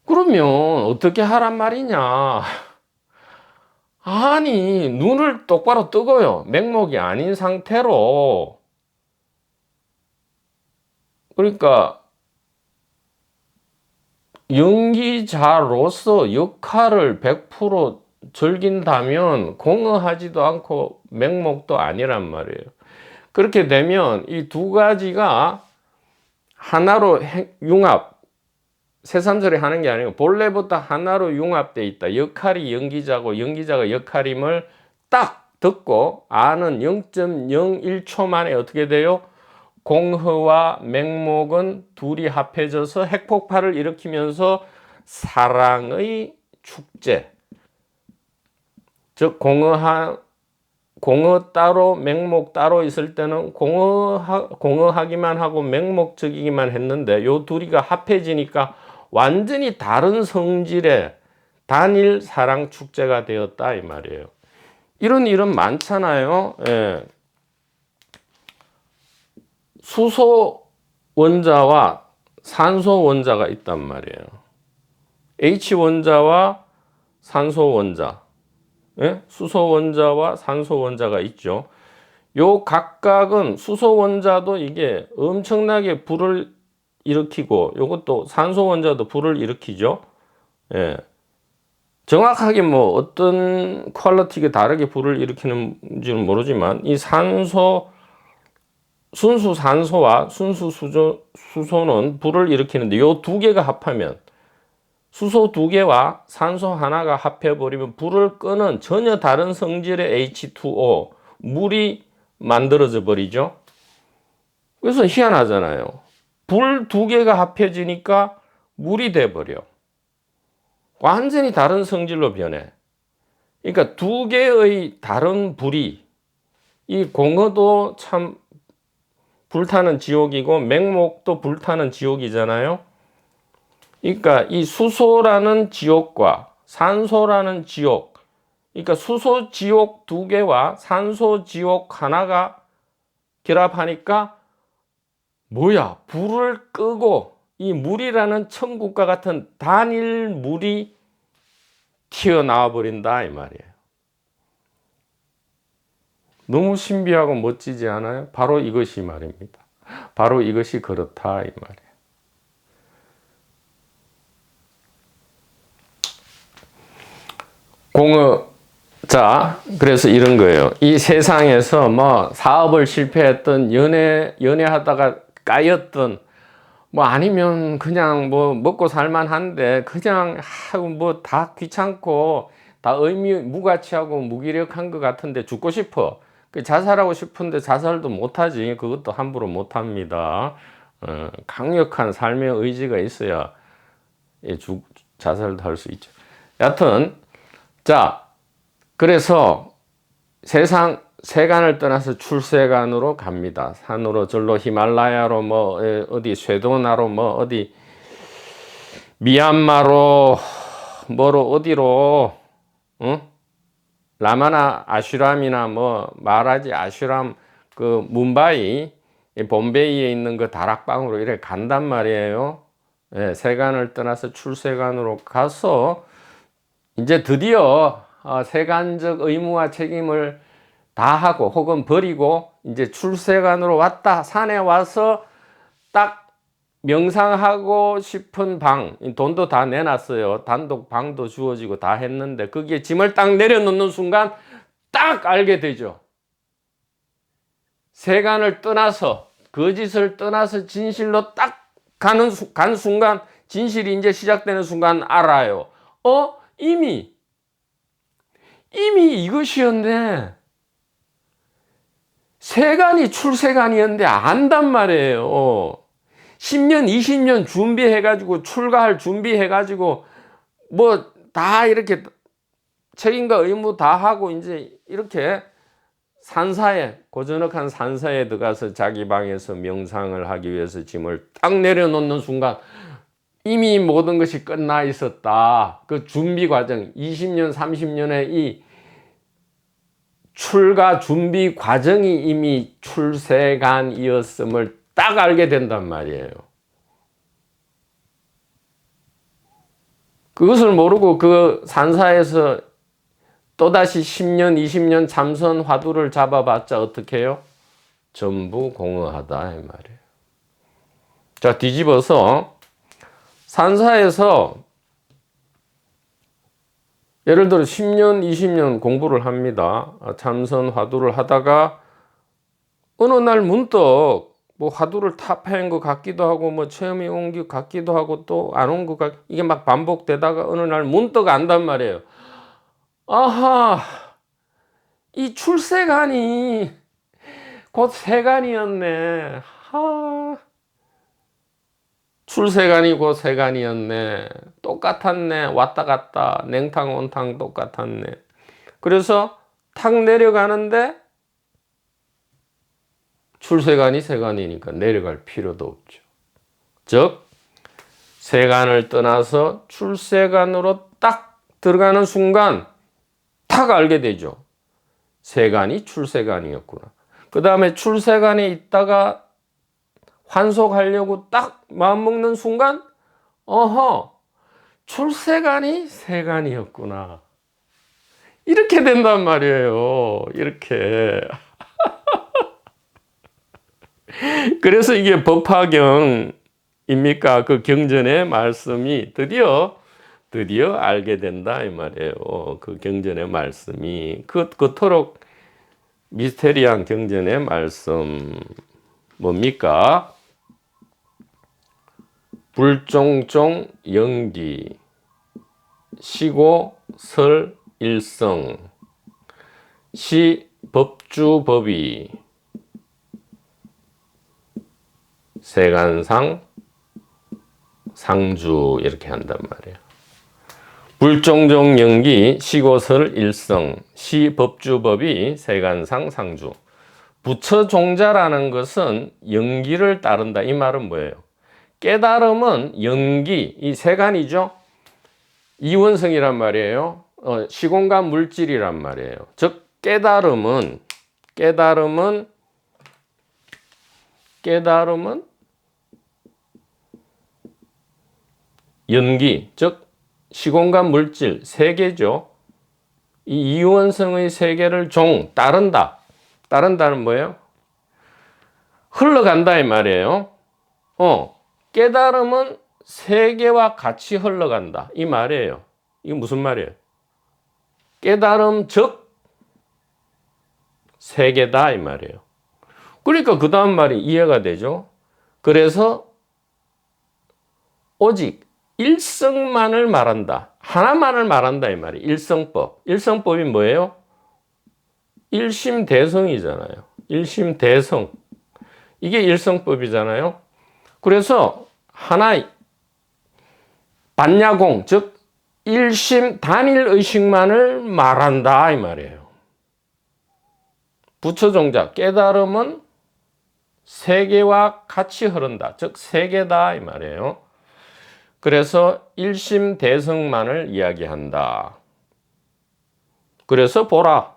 그러면 어떻게 하란 말이냐? 아니, 눈을 똑바로 뜨고요. 맹목이 아닌 상태로. 그러니까 연기자로서 역할을 100% 즐긴다면 공허하지도 않고 맹목도 아니란 말이에요. 그렇게 되면 이 두 가지가 하나로 융합, 새삼스레 하는 게 아니고 본래부터 하나로 융합되어 있다. 역할이 연기자고 연기자가 역할임을 딱 듣고 아는 0.01초 만에 어떻게 돼요? 공허와 맹목은 둘이 합해져서 핵폭발을 일으키면서 사랑의 축제, 즉 공허 따로 맹목 따로 있을 때는 공허하기만 하고 맹목적이기만 했는데 요 둘이가 합해지니까 완전히 다른 성질의 단일 사랑 축제가 되었다 이 말이에요. 이런 일은 많잖아요. 예. 수소 원자와 산소 원자가 있단 말이에요. H 원자와 산소 원자, 예? 수소 원자와 산소 원자가 있죠. 요 각각은 수소 원자도 이게 엄청나게 불을 일으키고 요것도 산소 원자도 불을 일으키죠. 예. 정확하게 뭐 어떤 퀄리티가 다르게 불을 일으키는지는 모르지만 이 순수 산소와 순수 수소는 불을 일으키는데 요 두 개가 합하면 수소 두 개와 산소 하나가 합해버리면 불을 끄는 전혀 다른 성질의 H2O 물이 만들어져 버리죠. 그래서 희한하잖아요. 불 두 개가 합해지니까 물이 돼버려. 완전히 다른 성질로 변해. 그러니까 두 개의 다른 불이, 이 공허도 참 불타는 지옥이고 맹목도 불타는 지옥이잖아요. 그러니까 이 수소라는 지옥과 산소라는 지옥, 그러니까 수소 지옥 두 개와 산소 지옥 하나가 결합하니까 뭐야, 불을 끄고 이 물이라는 천국과 같은 단일 물이 튀어나와 버린다 이 말이에요. 너무 신비하고 멋지지 않아요? 바로 이것이 말입니다. 바로 이것이 그렇다 이 말이에요. 자, 그래서 이런 거예요. 이 세상에서 뭐 사업을 실패했던 연애하다가 까였던 뭐 아니면 그냥 뭐 먹고 살만한데 그냥 뭐 다 귀찮고 다 무가치하고 무기력한 것 같은데 죽고 싶어. 자살하고 싶은데 자살도 못하지. 그것도 함부로 못합니다. 강력한 삶의 의지가 있어야 자살도 할 수 있죠. 여하튼 자, 그래서 세간을 떠나서 출세간으로 갑니다. 산으로 절로 히말라야로 뭐 어디 쇠도나로 뭐 어디 미얀마로 뭐로 어디로 응? 라마나 아슈람이나 뭐 마라지 아슈람 그 뭄바이 bombay에 있는 그 다락방으로 이렇게 간단 말이에요. 예, 세간을 떠나서 출세간으로 가서 이제 드디어 세간적 의무와 책임을 다하고 혹은 버리고 이제 출세간으로 왔다. 산에 와서 딱 명상하고 싶은 방, 돈도 다 내놨어요. 단독 방도 주어지고 다 했는데 거기에 짐을 딱 내려놓는 순간 딱 알게 되죠. 세간을 떠나서 거짓을 떠나서 진실로 딱 간 순간, 진실이 이제 시작되는 순간 알아요. 이미 이것이었네. 세간이 출세간이었는데 안단 말이에요. 10년, 20년 준비해가지고 출가할 준비해가지고 뭐 다 이렇게 책임과 의무 다 하고 이제 이렇게 고즈넉한 산사에 들어가서 자기 방에서 명상을 하기 위해서 짐을 딱 내려놓는 순간 이미 모든 것이 끝나 있었다. 그 준비 과정, 20년, 30년의 이 출가 준비 과정이 이미 출세간이었음을 딱 알게 된단 말이에요. 그것을 모르고 그 산사에서 또다시 10년, 20년 잠선 화두를 잡아봤자 어떻게 해요? 전부 공허하다 이 말이에요. 자, 뒤집어서 산사에서 예를 들어 10년, 20년 공부를 합니다. 참선 화두를 하다가 어느 날 문득 뭐 화두를 타파한 것 같기도 하고 뭐 체험이 온 것 같기도 하고 또 안 온 것 같 이게 막 반복되다가 어느 날 문득 안단 말이에요. 아하, 이 출세간이 곧 세간이었네. 하, 출세간이 곧 세간이었네. 똑같았네. 왔다 갔다 냉탕 온탕 똑같았네. 그래서 탁 내려가는데 출세간이 세간이니까 내려갈 필요도 없죠. 즉 세간을 떠나서 출세간으로 딱 들어가는 순간 탁 알게 되죠. 세간이 출세간이었구나. 그 다음에 출세간에 있다가 환속하려고 딱 마음먹는 순간 어허, 출세간이 세간이었구나. 이렇게 된단 말이에요. 이렇게. 그래서 이게 법화경입니까? 그 경전의 말씀이 드디어 알게 된다 이 말이에요. 그 경전의 말씀이 그토록 미스테리한 경전의 말씀 뭡니까? 불종종 영기 시고 설 일성 시 법주법이 세간상 상주 이렇게 한단 말이에요. 불종종 영기 시고설 일성 시 법주법이 세간상 상주. 부처종자라는 것은 영기를 따른다. 이 말은 뭐예요? 깨달음은 영기, 이 세간이죠. 이원성이란 말이에요. 시공간 물질이란 말이에요. 즉 깨달음은 연기, 즉 시공간 물질 세계죠. 이 이원성의 세계를 따른다. 따른다는 뭐예요? 흘러간다 이 말이에요. 깨달음은 세계와 같이 흘러간다 이 말이에요. 이게 무슨 말이에요? 깨달음 즉 세계다 이 말이에요. 그러니까 그 다음 말이 이해가 되죠. 그래서 오직 일성만을 말한다. 하나만을 말한다 이 말이에요. 일성법. 일성법이 뭐예요? 일심대성이잖아요. 일심대성. 이게 일성법이잖아요. 그래서 하나 반야공 즉 일심 단일의식만을 말한다 이 말이에요. 부처종자 깨달음은 세계와 같이 흐른다. 즉 세계다 이 말이에요. 그래서 일심대성만을 이야기한다. 그래서 보라.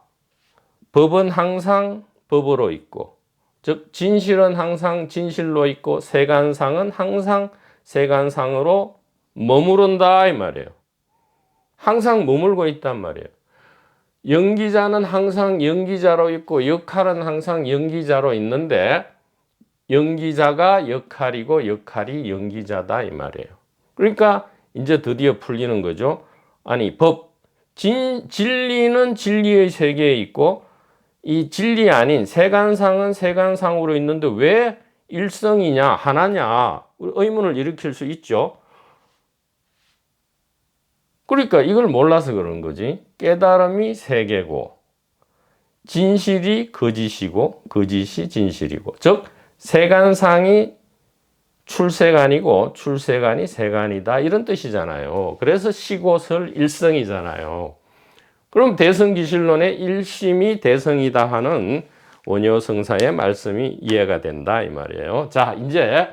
법은 항상 법으로 있고 즉 진실은 항상 진실로 있고 세간상은 항상 세간상으로 머무른다 이 말이에요. 항상 머물고 있단 말이에요. 연기자는 항상 연기자로 있고 역할은 항상 연기자로 있는데 연기자가 역할이고 역할이 연기자다 이 말이에요. 그러니까 이제 드디어 풀리는 거죠. 아니 진리는 진리의 세계에 있고 이 진리 아닌 세간상은 세간상으로 있는데 왜 일성이냐 하나냐 의문을 일으킬 수 있죠. 그러니까 이걸 몰라서 그런 거지. 깨달음이 세계고 진실이 거짓이고 거짓이 진실이고 즉 세간상이 출세간이고 출세간이 세간이다 이런 뜻이잖아요. 그래서 시고설 일성이잖아요. 그럼 대성기실론의 일심이 대성이다 하는 원효성사의 말씀이 이해가 된다 이 말이에요. 자, 이제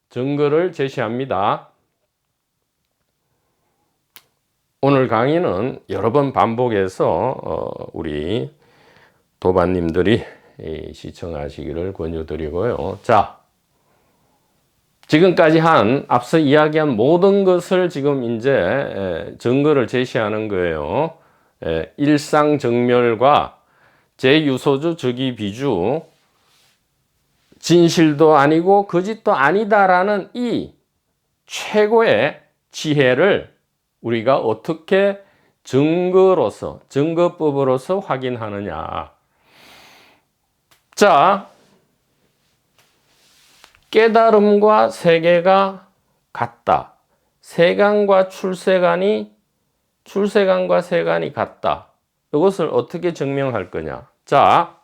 증거를 제시합니다. 오늘 강의는 여러 번 반복해서 우리 도반님들이 시청하시기를 권유드리고요. 자, 지금까지 앞서 이야기한 모든 것을 지금 이제 증거를 제시하는 거예요. 일상정멸과 제유소주 즉위비주, 진실도 아니고 거짓도 아니다라는 이 최고의 지혜를 우리가 어떻게 증거로서, 증거법으로서 확인하느냐. 자, 깨달음과 세계가 같다. 세간과 출세간과 세간이 같다. 이것을 어떻게 증명할 거냐. 자,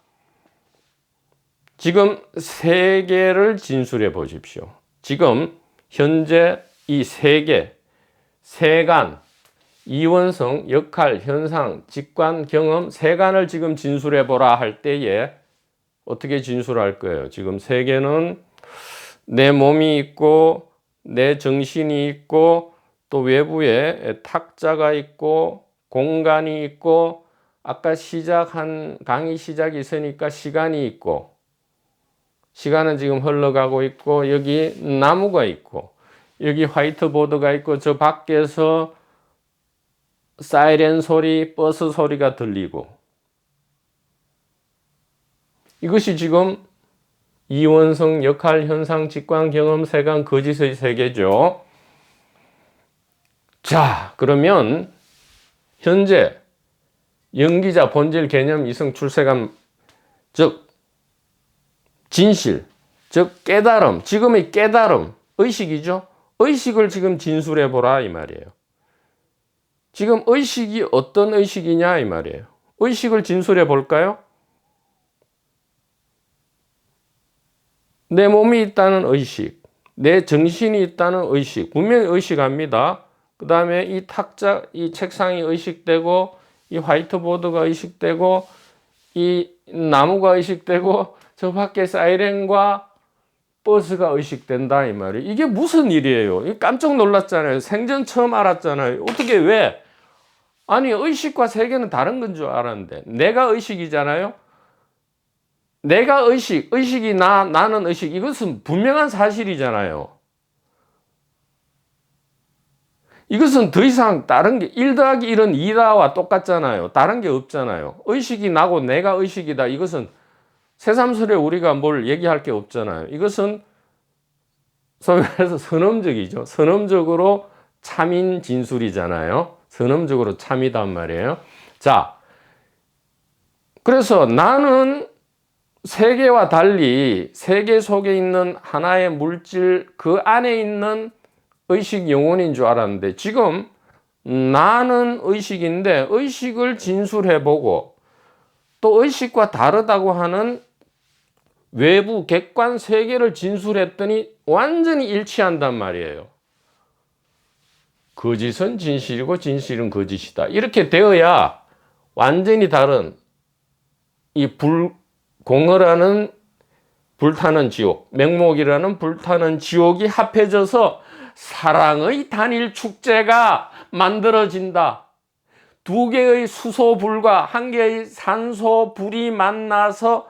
지금 세계를 진술해 보십시오. 지금 현재 이 세계, 세간, 이원성, 역할, 현상, 직관, 경험, 세간을 지금 진술해 보라 할 때에 어떻게 진술할 거예요? 지금 세계는 내 몸이 있고 내 정신이 있고 또 외부에 탁자가 있고 공간이 있고 아까 강의 시작이 있으니까 시간이 있고 시간은 지금 흘러가고 있고 여기 나무가 있고 여기 화이트보드가 있고 저 밖에서 사이렌 소리, 버스 소리가 들리고 이것이 지금 이원성, 역할, 현상, 직관, 경험, 세간, 거짓의 세계죠. 자, 그러면 현재 영기자, 본질, 개념, 이성, 출세감, 즉 진실, 즉 깨달음, 지금의 깨달음, 의식이죠. 의식을 지금 진술해 보라 이 말이에요. 지금 의식이 어떤 의식이냐 이 말이에요. 의식을 진술해 볼까요? 내 몸이 있다는 의식, 내 정신이 있다는 의식, 분명히 의식합니다. 그 다음에 이 탁자, 이 책상이 의식되고, 이 화이트보드가 의식되고, 이 나무가 의식되고, 저 밖에 사이렌과 버스가 의식된다 이 말이에요. 이게 무슨 일이에요? 깜짝 놀랐잖아요. 생전 처음 알았잖아요. 어떻게 왜? 아니 의식과 세계는 다른 건 줄 알았는데 내가 의식이잖아요. 내가 의식이 나는 의식, 이것은 분명한 사실이잖아요. 이것은 더 이상 다른 게 1 더하기 1은 2다와 똑같잖아요. 다른 게 없잖아요. 의식이 나고 내가 의식이다. 이것은 새삼스레 우리가 뭘 얘기할 게 없잖아요. 이것은 소위 말해서 선험적이죠. 선험적으로 참인 진술이잖아요. 선험적으로 참이단 말이에요. 자, 그래서 나는 세계와 달리 세계 속에 있는 하나의 물질 그 안에 있는 의식 영혼인 줄 알았는데 지금 나는 의식인데 의식을 진술해보고 또 의식과 다르다고 하는 외부 객관 세계를 진술했더니 완전히 일치한단 말이에요. 거짓은 진실이고 진실은 거짓이다. 이렇게 되어야 완전히 다른 이 공허라는 불타는 지옥, 맹목이라는 불타는 지옥이 합해져서 사랑의 단일 축제가 만들어진다. 2개의 수소불과 1개의 산소불이 만나서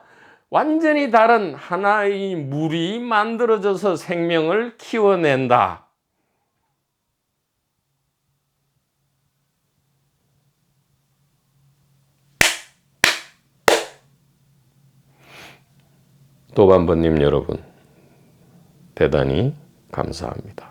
완전히 다른 하나의 물이 만들어져서 생명을 키워낸다. 도반번님 여러분, 대단히 감사합니다.